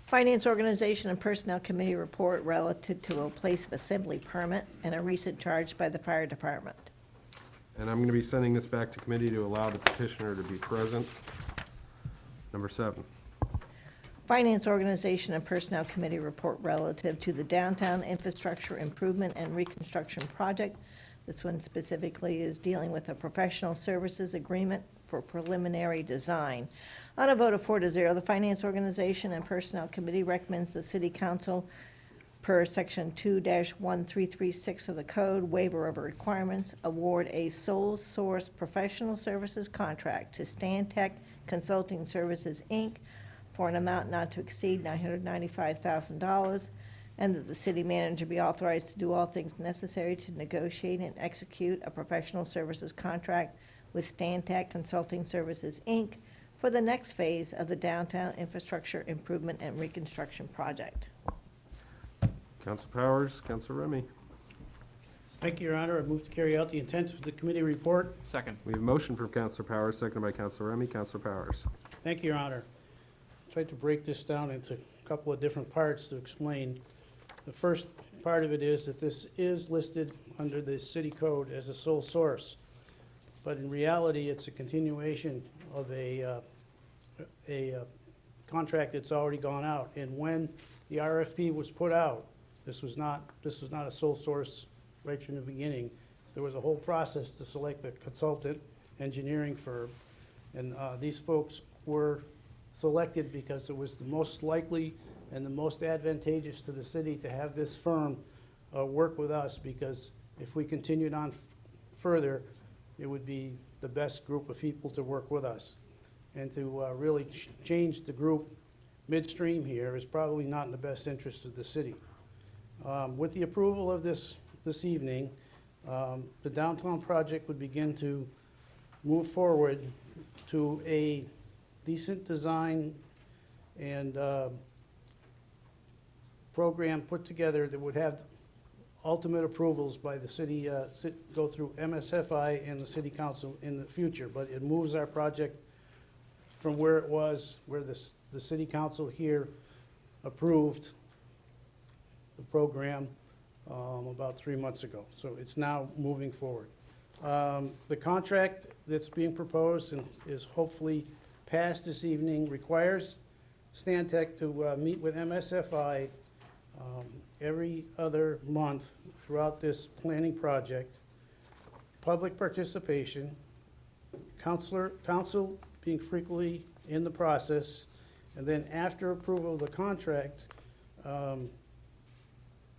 Finance Organization and Personnel Committee report relative to a place of assembly permit and a recent charge by the fire department. And I'm going to be sending this back to committee to allow the petitioner to be present. Number 7. Finance Organization and Personnel Committee report relative to the Downtown Infrastructure Improvement and Reconstruction Project. This one specifically is dealing with a professional services agreement for preliminary design. On a vote of 4-0, the Finance Organization and Personnel Committee recommends the City Council, per Section 2-1336 of the Code, waiver of requirements, award a sole source professional services contract to Stantec Consulting Services, Inc. for an amount not to exceed $995,000, and that the city manager be authorized to do all things necessary to negotiate and execute a professional services contract with Stantec Consulting Services, Inc. for the next phase of the Downtown Infrastructure Improvement and Reconstruction Project. Counselor Powers, Counselor Remy. Thank you, Your Honor. I move to carry out the intent of the committee report. Second. We have a motion from Counselor Powers, seconded by Counselor Remy. Counselor Powers. Thank you, Your Honor. Tried to break this down into a couple of different parts to explain. The first part of it is that this is listed under the city code as a sole source, but in reality, it's a continuation of a contract that's already gone out. And when the RFP was put out, this was not a sole source right from the beginning. There was a whole process to select the consultant engineering firm, and these folks were selected because it was the most likely and the most advantageous to the city to have this firm work with us, because if we continued on further, it would be the best group of people to work with us. And to really change the group midstream here is probably not in the best interest of the city. With the approval of this evening, the downtown project would begin to move forward to a decent design and program put together that would have ultimate approvals by the city, go through MSFI and the city council in the future. But it moves our project from where it was, where the city council here approved the program about 3 months ago. So it's now moving forward. The contract that's being proposed and is hopefully passed this evening requires Stantec to meet with MSFI every other month throughout this planning project, public participation, council being frequently in the process, and then after approval of the contract,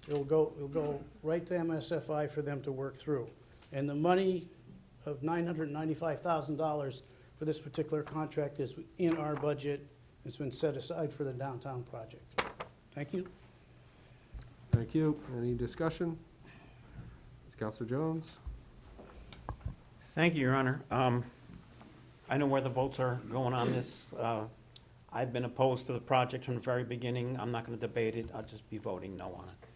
it'll go right to MSFI for them to work through. And the money of $995,000 for this particular contract is in our budget. It's been set aside for the downtown project. Thank you. Thank you. Any discussion? Counselor Jones? Thank you, Your Honor. I know where the votes are going on this. I've been opposed to the project from the very beginning. I'm not going to debate it. I'll just be voting no on it.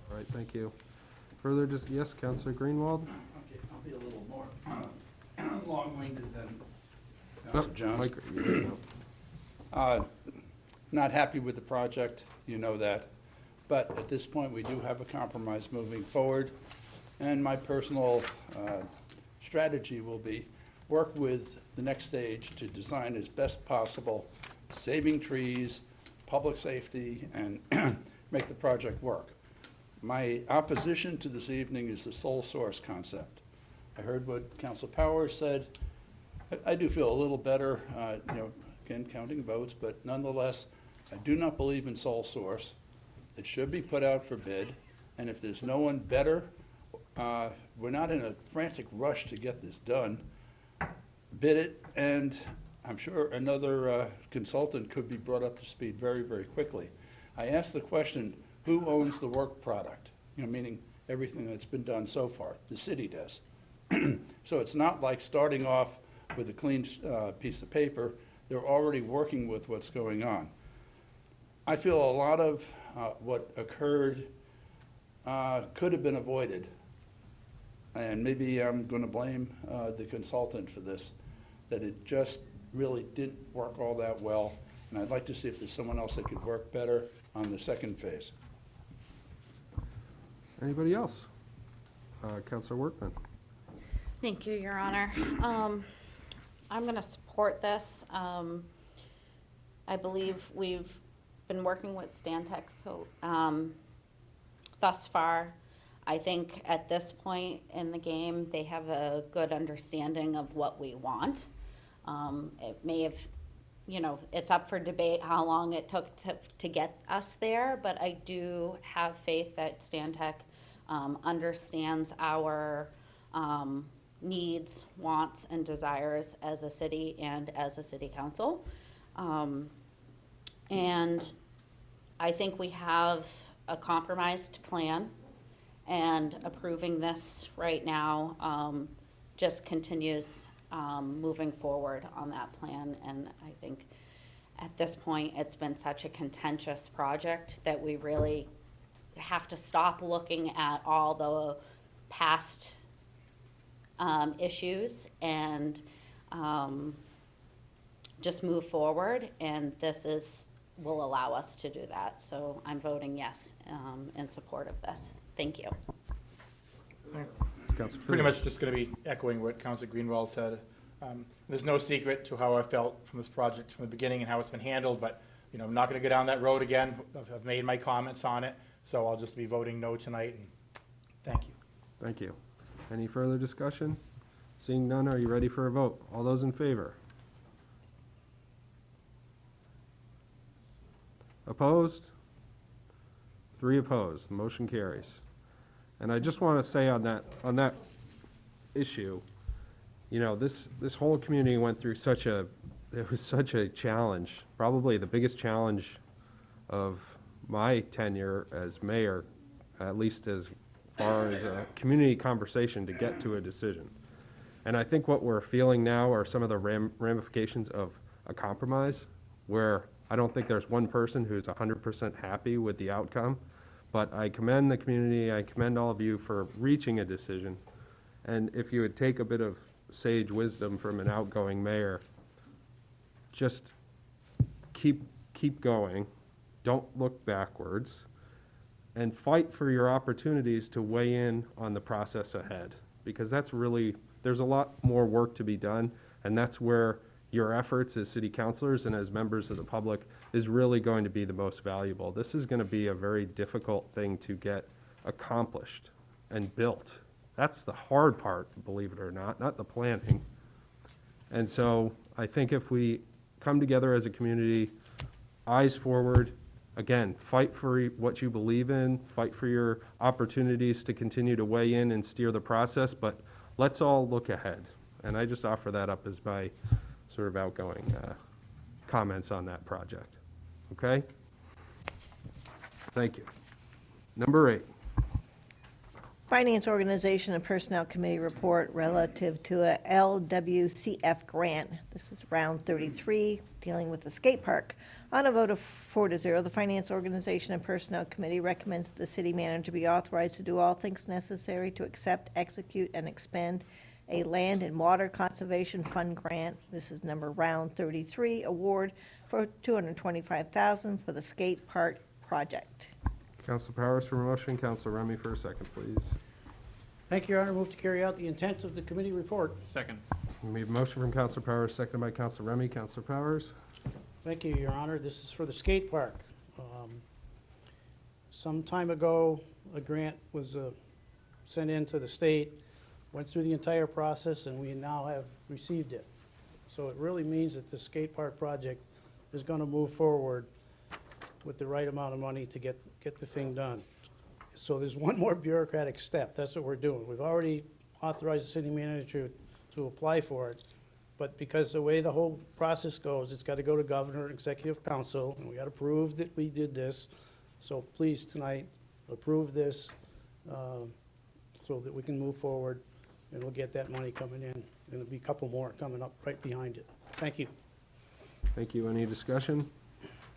All right, thank you. Further, just, yes, Counselor Greenwald? Okay, I'll be a little more long-winded than Oh, Counselor Jones. Mike, Not happy with the project, you know that. But at this point, we do have a compromise moving forward. And my personal strategy will be work with the next stage to design as best possible, saving trees, public safety, and make the project work. My opposition to this evening is the sole source concept. I heard what Council Powers said. I do feel a little better, again, counting votes, but nonetheless, I do not believe in sole source. It should be put out for bid, and if there's no one better, we're not in a frantic rush to get this done. Bid it, and I'm sure another consultant could be brought up to speed very, very quickly. I asked the question, who owns the work product? Meaning everything that's been done so far. The city does. So it's not like starting off with a clean piece of paper. They're already working with what's going on. I feel a lot of what occurred could have been avoided. And maybe I'm going to blame the consultant for this, that it just really didn't work all that well. And I'd like to see if there's someone else that could work better on the second phase. Anybody else? Counselor Workman? Thank you, Your Honor. I'm going to support this. I believe we've been working with Stantec thus far. I think at this point in the game, they have a good understanding of what we want. It may have, it's up for debate how long it took to get us there, but I do have faith that Stantec understands our needs, wants, and desires as a city and as a city council. And I think we have a compromised plan, and approving this right now just continues moving forward on that plan. And I think at this point, it's been such a contentious project that we really have to stop looking at all the past issues and just move forward, and this will allow us to do that. So I'm voting yes in support of this. Thank you. Counselor Pretty Finn? much just going to be echoing what Councilor Greenwald said. There's no secret to how I felt from this project from the beginning and how it's been handled, but, I'm not going to go down that road again. I've made my comments on it, so I'll just be voting no tonight, and thank you. Thank you. Any further discussion? Seeing none, are you ready for a vote? All those in favor? Opposed? 3 opposed. The motion carries. And I just want to say on that issue, this whole community went through it was such a challenge, probably the biggest challenge of my tenure as mayor, at least as far as a community conversation to get to a decision. And I think what we're feeling now are some of the ramifications of a compromise, where I don't think there's one person who's 100% happy with the outcome, but I commend the community, I commend all of you for reaching a decision. And if you would take a bit of sage wisdom from an outgoing mayor, just keep going, don't look backwards, and fight for your opportunities to weigh in on the process ahead. Because there's a lot more work to be done, and that's where your efforts as city councilors and as members of the public is really going to be the most valuable. This is going to be a very difficult thing to get accomplished and built. That's the hard part, believe it or not the planning. And so I think if we come together as a community, eyes forward, again, fight for what you believe in, fight for your opportunities to continue to weigh in and steer the process, but let's all look ahead. And I just offer that up as my sort of outgoing comments on that project. Okay? Thank you. Number 8. Finance Organization and Personnel Committee report relative to a LWCF grant. This is round 33, dealing with the skate park. On a vote of 4-0, the Finance Organization and Personnel Committee recommends that the city manager be authorized to do all things necessary to accept, execute, and expend a land and water conservation fund grant. This is number round 33, award for $225,000 for the skate park project. Council Powers for a motion, Council Remy for a second, please. Thank you, Your Honor. Move to carry out the intent of the committee report. Second. We have a motion from Council Powers, seconded by Council Remy. Council Powers? Thank you, Your Honor. This is for the skate park. Some time ago, a grant was sent in to the state, went through the entire process, and we now have received it. So it really means that the skate park project is going to move forward with the right amount of money to get the thing done. So there's one more bureaucratic step. That's what we're doing. We've already authorized the city manager to apply for it, but because the way the whole process goes, it's got to go to governor and executive council, and we got to prove that we did this. So please, tonight, approve this so that we can move forward, and we'll get that money coming in, and there'll be a couple more coming up right behind it. Thank you. Thank you. Any discussion?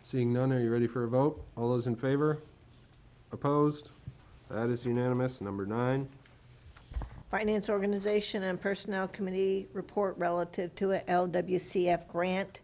Seeing none, are you ready for a vote? All those in favor? Opposed? That is unanimous. Number 9. Finance Organization and Personnel Committee report relative to a LWCF grant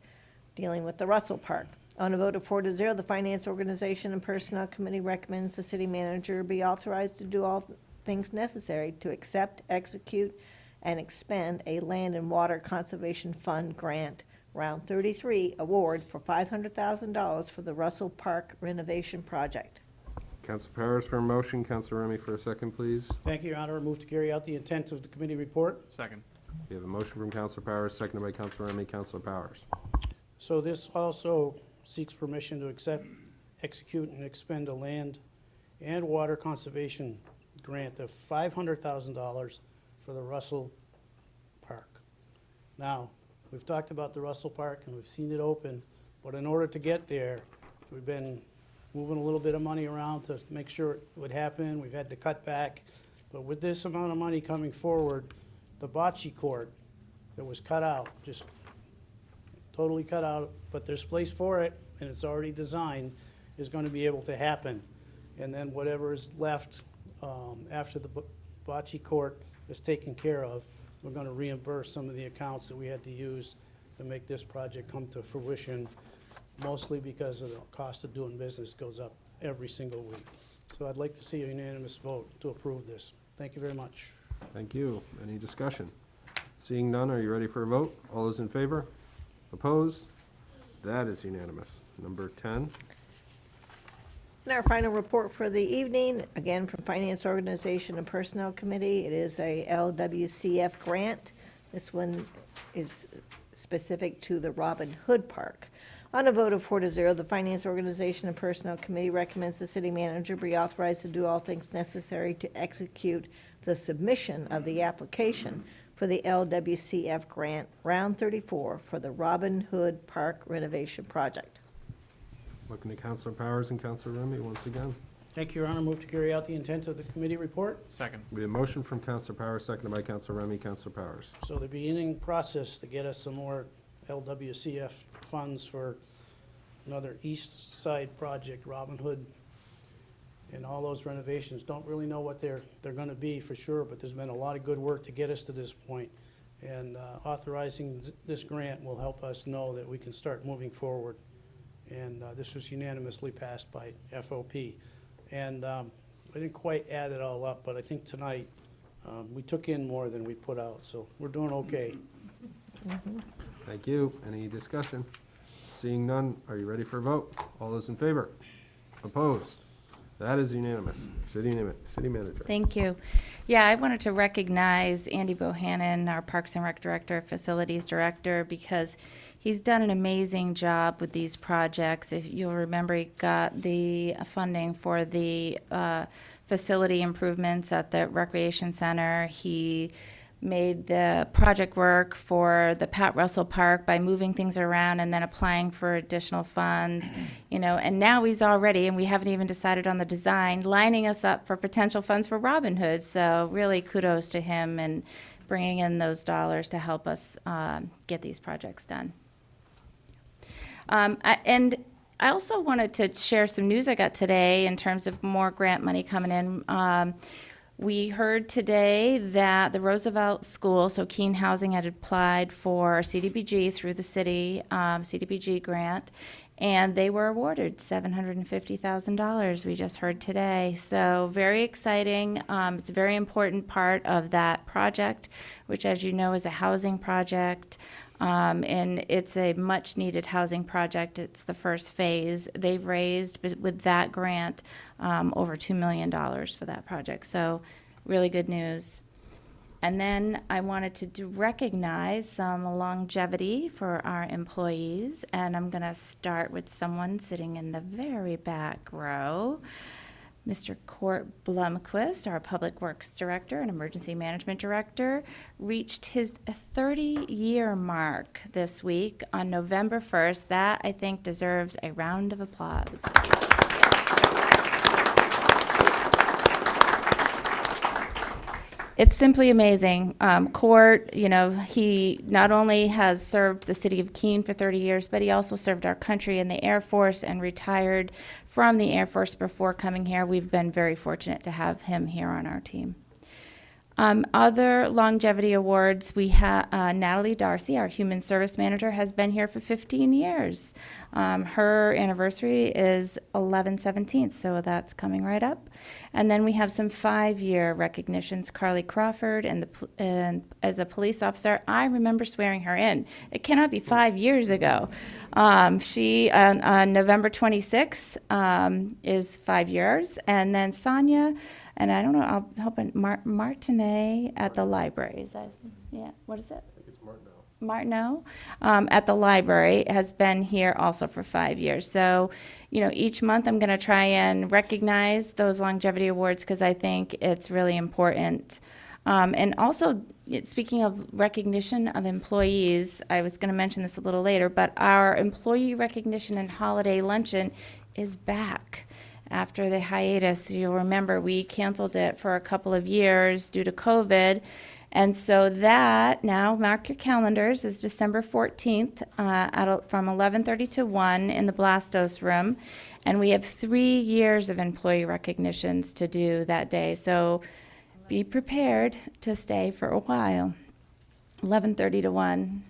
dealing with the Russell Park. On a vote of 4-0, the Finance Organization and Personnel Committee recommends the city manager be authorized to do all things necessary to accept, execute, and expend a land and water conservation fund grant, round 33, award for $500,000 for the Russell Park renovation project. Council Powers for a motion, Council Remy for a second, please. Thank you, Your Honor. Move to carry out the intent of the committee report. Second. We have a motion from Council Powers, seconded by Council Remy. Council Powers. So this also seeks permission to accept, execute, and expend a land and water conservation grant of $500,000 for the Russell Park. Now, we've talked about the Russell Park and we've seen it open, but in order to get there, we've been moving a little bit of money around to make sure it would happen. We've had to cut back. But with this amount of money coming forward, the bocce court that was cut out, just totally cut out, but there's place for it, and it's already designed, is going to be able to happen. And then whatever is left after the bocce court is taken care of, we're going to reimburse some of the accounts that we had to use to make this project come to fruition, mostly because of the cost of doing business goes up every single week. So I'd like to see a unanimous vote to approve this. Thank you very much. Thank you. Any discussion? Seeing none, are you ready for a vote? All those in favor? Opposed? That is unanimous. Number 10. And our final report for the evening, again from Finance Organization and Personnel Committee, it is a LWCF grant. This one is specific to the Robin Hood Park. On a vote of 4-0, the Finance Organization and Personnel Committee recommends the city manager be authorized to do all things necessary to execute the submission of the application for the LWCF grant, round 34, for the Robin Hood Park renovation project. Looking to Councilor Powers and Councilor Remy once again. Thank you, Your Honor. Move to carry out the intent of the committee report. Second. We have a motion from Councilor Powers, seconded by Councilor Remy. Councilor Powers. So the beginning process to get us some more LWCF funds for another east side project, Robin Hood, and all those renovations. Don't really know what they're gonna be for sure, but there's been a lot of good work to get us to this point. And authorizing this grant will help us know that we can start moving forward. And this was unanimously passed by FOP. And I didn't quite add it all up, but I think tonight we took in more than we put out, so we're doing okay. Thank you. Any discussion? Seeing none, are you ready for a vote? All those in favor? Opposed? That is unanimous. City Manager. Thank you. Yeah, I wanted to recognize Andy Bohannon, our Parks and Rec Director, Facilities Director, because he's done an amazing job with these projects. If you'll remember, he got the funding for the facility improvements at the Recreation Center. He made the project work for the Pat Russell Park by moving things around and then applying for additional funds, and now he's already, and we haven't even decided on the design, lining us up for potential funds for Robin Hood. So really kudos to him and bringing in those dollars to help us get these projects done. And I also wanted to share some news I got today in terms of more grant money coming in. We heard today that the Roosevelt School, so Keene Housing, had applied for CDBG through the city CDBG grant, and they were awarded $750,000. We just heard today. So very exciting. It's a very important part of that project, which, as you know, is a housing project. And it's a much-needed housing project. It's the first phase. They've raised, with that grant, over $2 million for that project. So really good news. And then I wanted to recognize some longevity for our employees. And I'm going to start with someone sitting in the very back row. Mr. Court Blomquist, our Public Works Director and Emergency Management Director, reached his 30-year mark this week on November 1st. That, I think, deserves a round of applause. It's simply amazing. Court, he not only has served the city of Keene for 30 years, but he also served our country in the Air Force and retired from the Air Force before coming here. We've been very fortunate to have him here on our team. Other longevity awards, we have Natalie Darcy, our Human Service Manager, has been here for 15 years. Her anniversary is 11/17, so that's coming right up. And then we have some 5-year recognitions. Carly Crawford, and as a police officer, I remember swearing her in. It cannot be 5 years ago. She, on November 26th, is 5 years. And then Sonia, and I don't know, I'll help it, Martinet at the library. Is that, yeah, what is it? I think it's Martineau. Martineau at the library has been here also for 5 years. So, each month I'm going to try and recognize those longevity awards because I think it's really important. And also, speaking of recognition of employees, I was going to mention this a little later, but our employee recognition and holiday luncheon is back. After the hiatus, you'll remember we canceled it for a couple of years due to COVID. And so that, now mark your calendars, is December 14th from 11:30 to 1 in the Blastos room. And we have 3 years of employee recognitions to do that day. So be prepared to stay for a while. 11:30 to 1.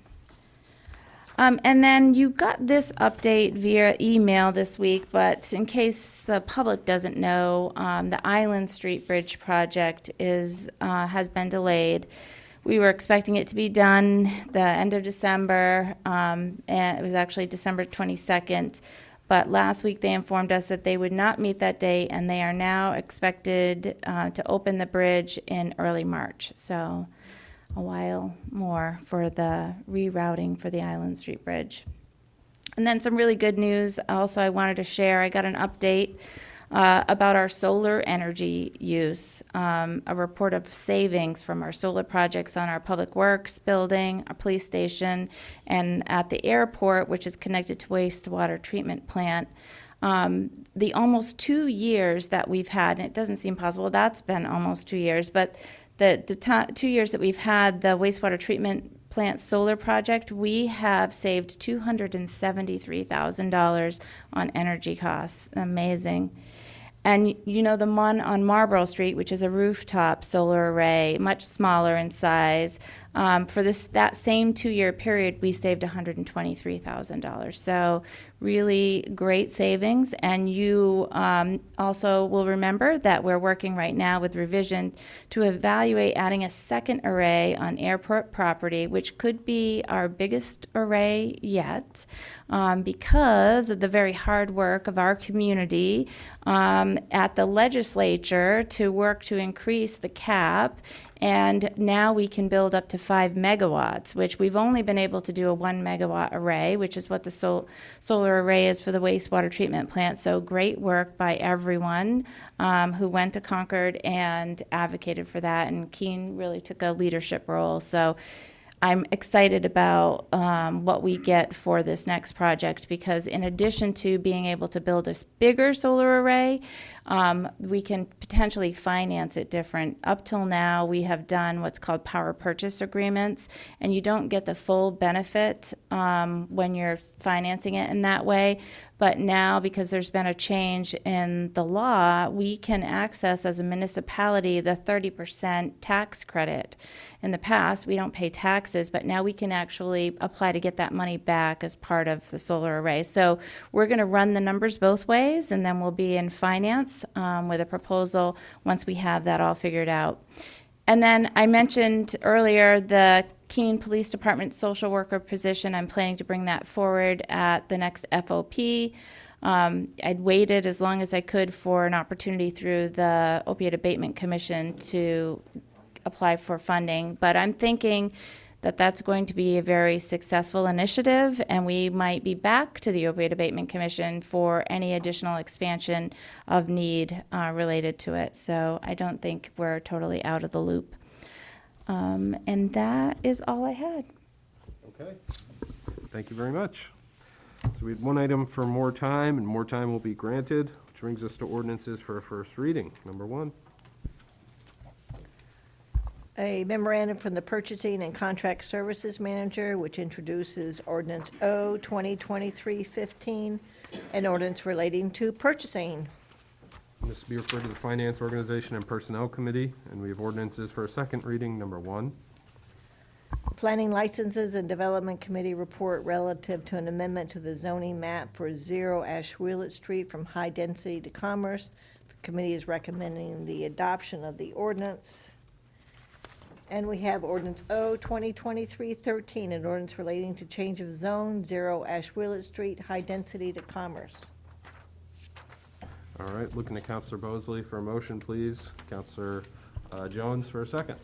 And then you got this update via email this week, but in case the public doesn't know, the Island Street Bridge project has been delayed. We were expecting it to be done the end of December, and it was actually December 22nd. But last week they informed us that they would not meet that date, and they are now expected to open the bridge in early March. So a while more for the rerouting for the Island Street Bridge. And then some really good news also I wanted to share. I got an update about our solar energy use, a report of savings from our solar projects on our Public Works building, our police station, and at the airport, which is connected to wastewater treatment plant. The almost 2 years that we've had, and it doesn't seem possible, that's been almost 2 years, but the 2 years that we've had the wastewater treatment plant solar project, we have saved $273,000 on energy costs. Amazing. And the one on Marlborough Street, which is a rooftop solar array, much smaller in size, For that same 2-year period, we saved $123,000. So really great savings. And you also will remember that we're working right now with revision to evaluate adding a second array on airport property, which could be our biggest array yet, because of the very hard work of our community at the legislature to work to increase the cap. And now we can build up to 5 megawatts, which we've only been able to do a 1 megawatt array, which is what the solar array is for the wastewater treatment plant. So great work by everyone who went to Concord and advocated for that. And Keene really took a leadership role. So I'm excited about what we get for this next project, because in addition to being able to build a bigger solar array, we can potentially finance it different. Up till now, we have done what's called power purchase agreements, and you don't get the full benefit when you're financing it in that way. But now, because there's been a change in the law, we can access as a municipality the 30% tax credit. In the past, we don't pay taxes, but now we can actually apply to get that money back as part of the solar array. So we're going to run the numbers both ways, and then we'll be in finance with a proposal once we have that all figured out. And then I mentioned earlier the Keene Police Department social worker position. I'm planning to bring that forward at the next FOP. I'd waited as long as I could for an opportunity through the Opioid Abatement Commission to apply for funding, but I'm thinking that that's going to be a very successful initiative, and we might be back to the Opioid Abatement Commission for any additional expansion of need related to it. So I don't think we're totally out of the loop. And that is all I had. Okay. Thank you very much. So we had one item for more time, and more time will be granted, which brings us to ordinances for a first reading. Number 1. A memorandum from the Purchasing and Contract Services Manager, which introduces ordinance O 2023-15, an ordinance relating to purchasing. This will be referred to the Finance, Organization, and Personnel Committee, and we have ordinances for a second reading. Number 1. Planning Licenses and Development Committee report relative to an amendment to the zoning map for 0 Ashwillet Street from high density to commerce. The committee is recommending the adoption of the ordinance. And we have ordinance O 2023-13, an ordinance relating to change of zone, 0 Ashwillet Street, high density to commerce. All right, looking to Counselor Bosley for a motion, please. Counselor Jones for a second.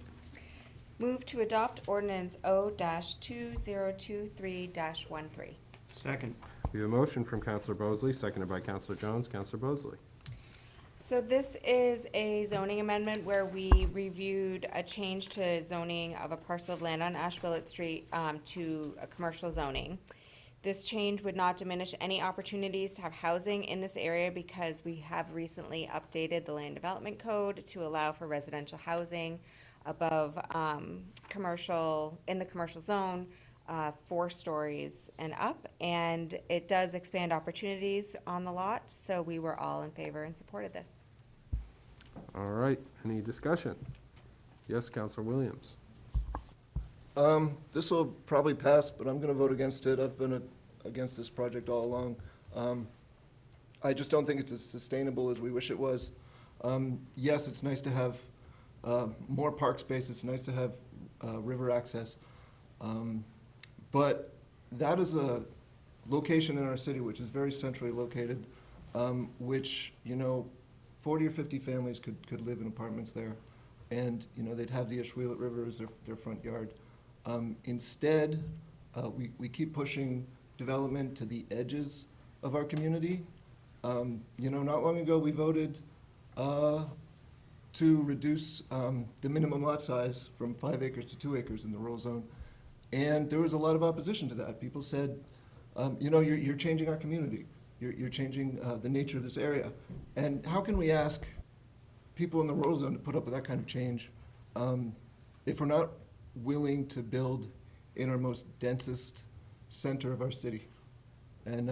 Move to adopt ordinance O-2023-13. Second. We have a motion from Counselor Bosley, seconded by Counselor Jones. Counselor Bosley. So this is a zoning amendment where we reviewed a change to zoning of a parcel of land on Ashwillet Street to a commercial zoning. This change would not diminish any opportunities to have housing in this area because we have recently updated the land development code to allow for residential housing above commercial, in the commercial zone, 4 stories and up. And it does expand opportunities on the lot, so we were all in favor and supported this. All right, any discussion? Yes, Counselor Williams. This will probably pass, but I'm going to vote against it. I've been against this project all along. I just don't think it's as sustainable as we wish it was. Yes, it's nice to have more park space. It's nice to have river access. But that is a location in our city which is very centrally located, which, 40 or 50 families could live in apartments there. And, they'd have the Ashwillet River as their front yard. Instead, we keep pushing development to the edges of our community. Not long ago, we voted to reduce the minimum lot size from 5 acres to 2 acres in the rural zone. And there was a lot of opposition to that. People said, you're changing our community. You're changing the nature of this area. And how can we ask people in the rural zone to put up with that kind of change if we're not willing to build in our most densest center of our city? And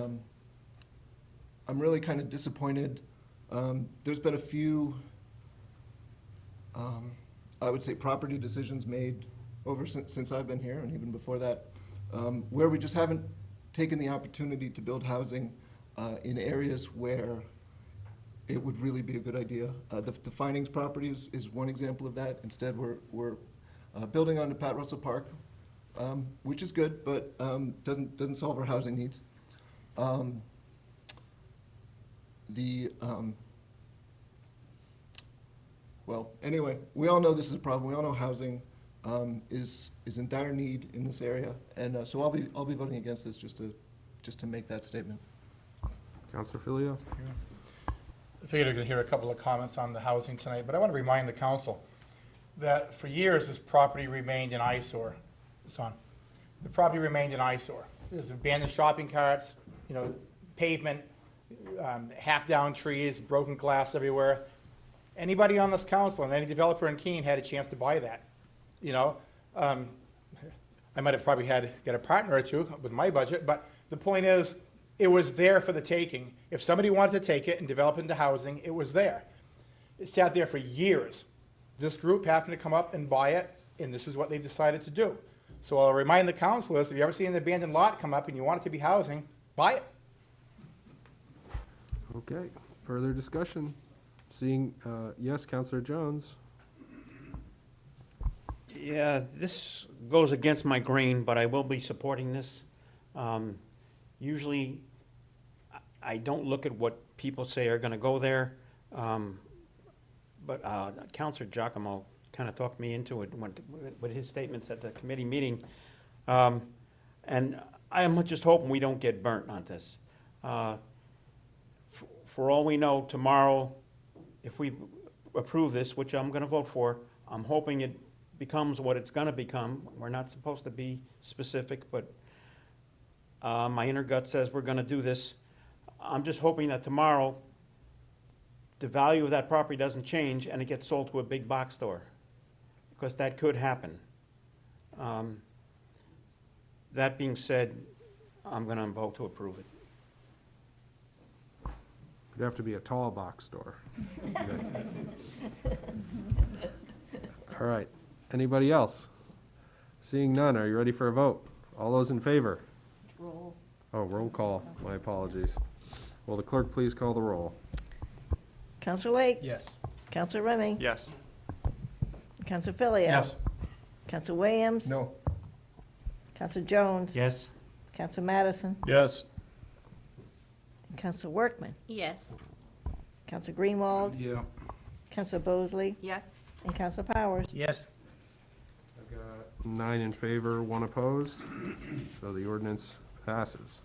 I'm really kind of disappointed. There's been a few, I would say, property decisions made over since I've been here, and even before that, where we just haven't taken the opportunity to build housing in areas where it would really be a good idea. The Findings property is one example of that. Instead, we're building onto Pat Russell Park, which is good, but doesn't solve our housing needs. Well, anyway, we all know this is a problem. We all know housing is in dire need in this area, and so I'll be voting against this just to make that statement. Counselor Filio? I figured I'd hear a couple of comments on the housing tonight, but I want to remind the council that for years, this property remained an eyesore. The property remained an eyesore. There's abandoned shopping carts, pavement, half-down trees, broken glass everywhere. Anybody on this council and any developer in Keene had a chance to buy that, I might have probably had to get a partner or two with my budget, but the point is, it was there for the taking. If somebody wanted to take it and develop into housing, it was there. It sat there for years. This group happened to come up and buy it, and this is what they decided to do. So I'll remind the councilors, if you ever see an abandoned lot come up and you want it to be housing, buy it. Okay, further discussion? Seeing, yes, Counselor Jones? Yeah, this goes against my grain, but I will be supporting this. Usually, I don't look at what people say are gonna go there, but Counselor Giacomo kind of talked me into it with his statements at the committee meeting. And I am just hoping we don't get burnt on this. For all we know, tomorrow, if we approve this, which I'm gonna vote for, I'm hoping it becomes what it's gonna become. We're not supposed to be specific, but my inner gut says we're gonna do this. I'm just hoping that tomorrow, the value of that property doesn't change and it gets sold to a big box store, because that could happen. That being said, I'm gonna vote to approve it. It'd have to be a tall box store. All right, anybody else? Seeing none, are you ready for a vote? All those in favor? Roll. Oh, roll call, my apologies. Will the clerk please call the roll? Counselor Lake? Yes. Counselor Remy? Yes. Counselor Filio? Yes. Counselor Williams? No. Counselor Jones? Yes? Counselor Madison? Yes. Counselor Workman? Yes. Counselor Greenwald? Yeah. Counselor Bosley? Yes. And Counselor Powers? Yes. I've got 9 in favor, 1 opposed, so the ordinance passes.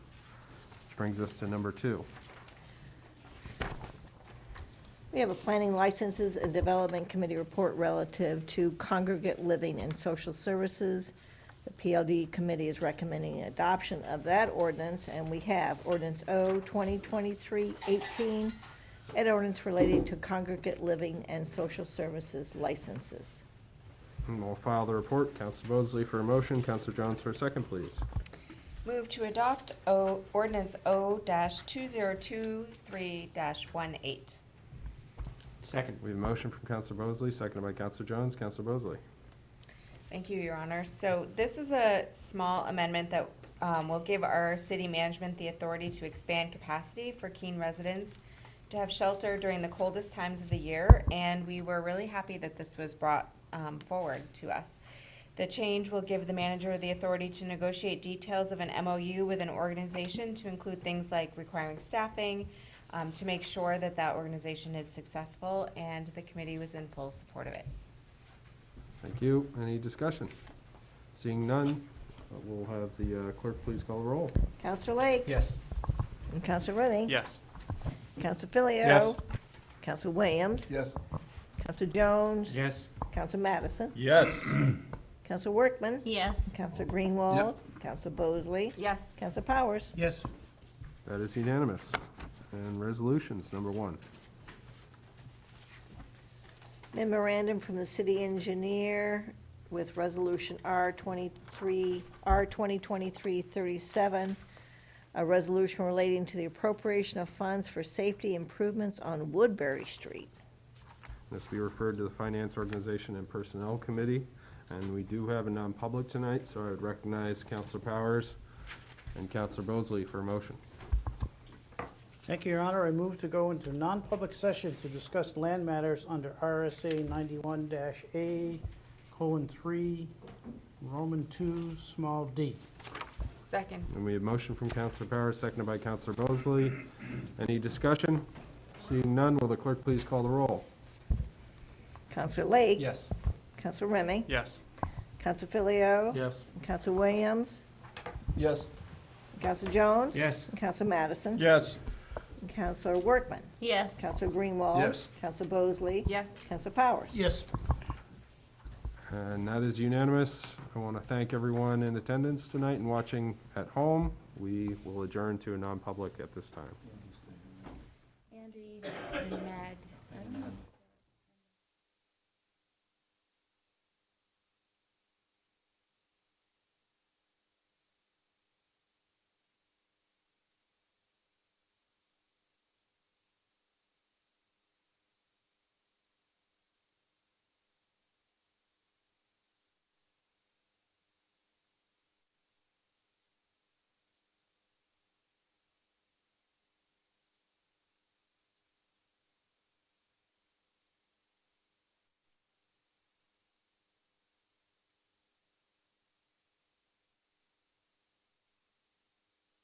Which brings us to number 2. We have a planning licenses and development committee report relative to congregate living and social services. The PLD committee is recommending adoption of that ordinance, and we have ordinance O 2023-18, and ordinance relating to congregate living and social services licenses. And we'll file the report. Counselor Bosley for a motion, Counselor Jones for a second, please. Move to adopt ordinance O-2023-18. Second. We have a motion from Counselor Bosley, seconded by Counselor Jones. Counselor Bosley. Thank you, Your Honor. So this is a small amendment that will give our city management the authority to expand capacity for Keene residents to have shelter during the coldest times of the year, and we were really happy that this was brought forward to us. The change will give the manager the authority to negotiate details of an MOU with an organization to include things like requiring staffing, to make sure that that organization is successful, and the committee was in full support of it. Thank you. Any discussion? Seeing none, we'll have the clerk please call the roll. Counselor Lake? Yes. And Counselor Remy? Yes. Counselor Filio? Yes. Counselor Williams? Yes. Counselor Jones? Yes? Counselor Madison? Yes. Counselor Workman? Yes. Counselor Greenwald? Counselor Bosley? Yes. Counselor Powers? Yes. That is unanimous. And resolutions, number 1. Memorandum from the city engineer with resolution R 2023-37, a resolution relating to the appropriation of funds for safety improvements on Woodbury Street. This will be referred to the Finance Organization and Personnel Committee. And we do have a non-public tonight, so I would recognize Counselor Powers and Counselor Bosley for a motion. Thank you, Your Honor. I move to go into non-public session to discuss land matters under RSA 91-A:3, Roman 2, small d. Second. And we have motion from Counselor Powers, seconded by Counselor Bosley. Any discussion? Seeing none, will the clerk please call the roll? Counselor Lake? Yes. Counselor Remy? Yes. Counselor Filio? Yes. Counselor Williams? Yes. Counselor Jones? Yes. Counselor Madison? Yes. Counselor Workman? Yes. Counselor Greenwald? Yes. Counselor Bosley? Yes. Counselor Powers? Yes. And that is unanimous. I want to thank everyone in attendance tonight and watching at home. We will adjourn to a non-public at this time. Andy and Matt.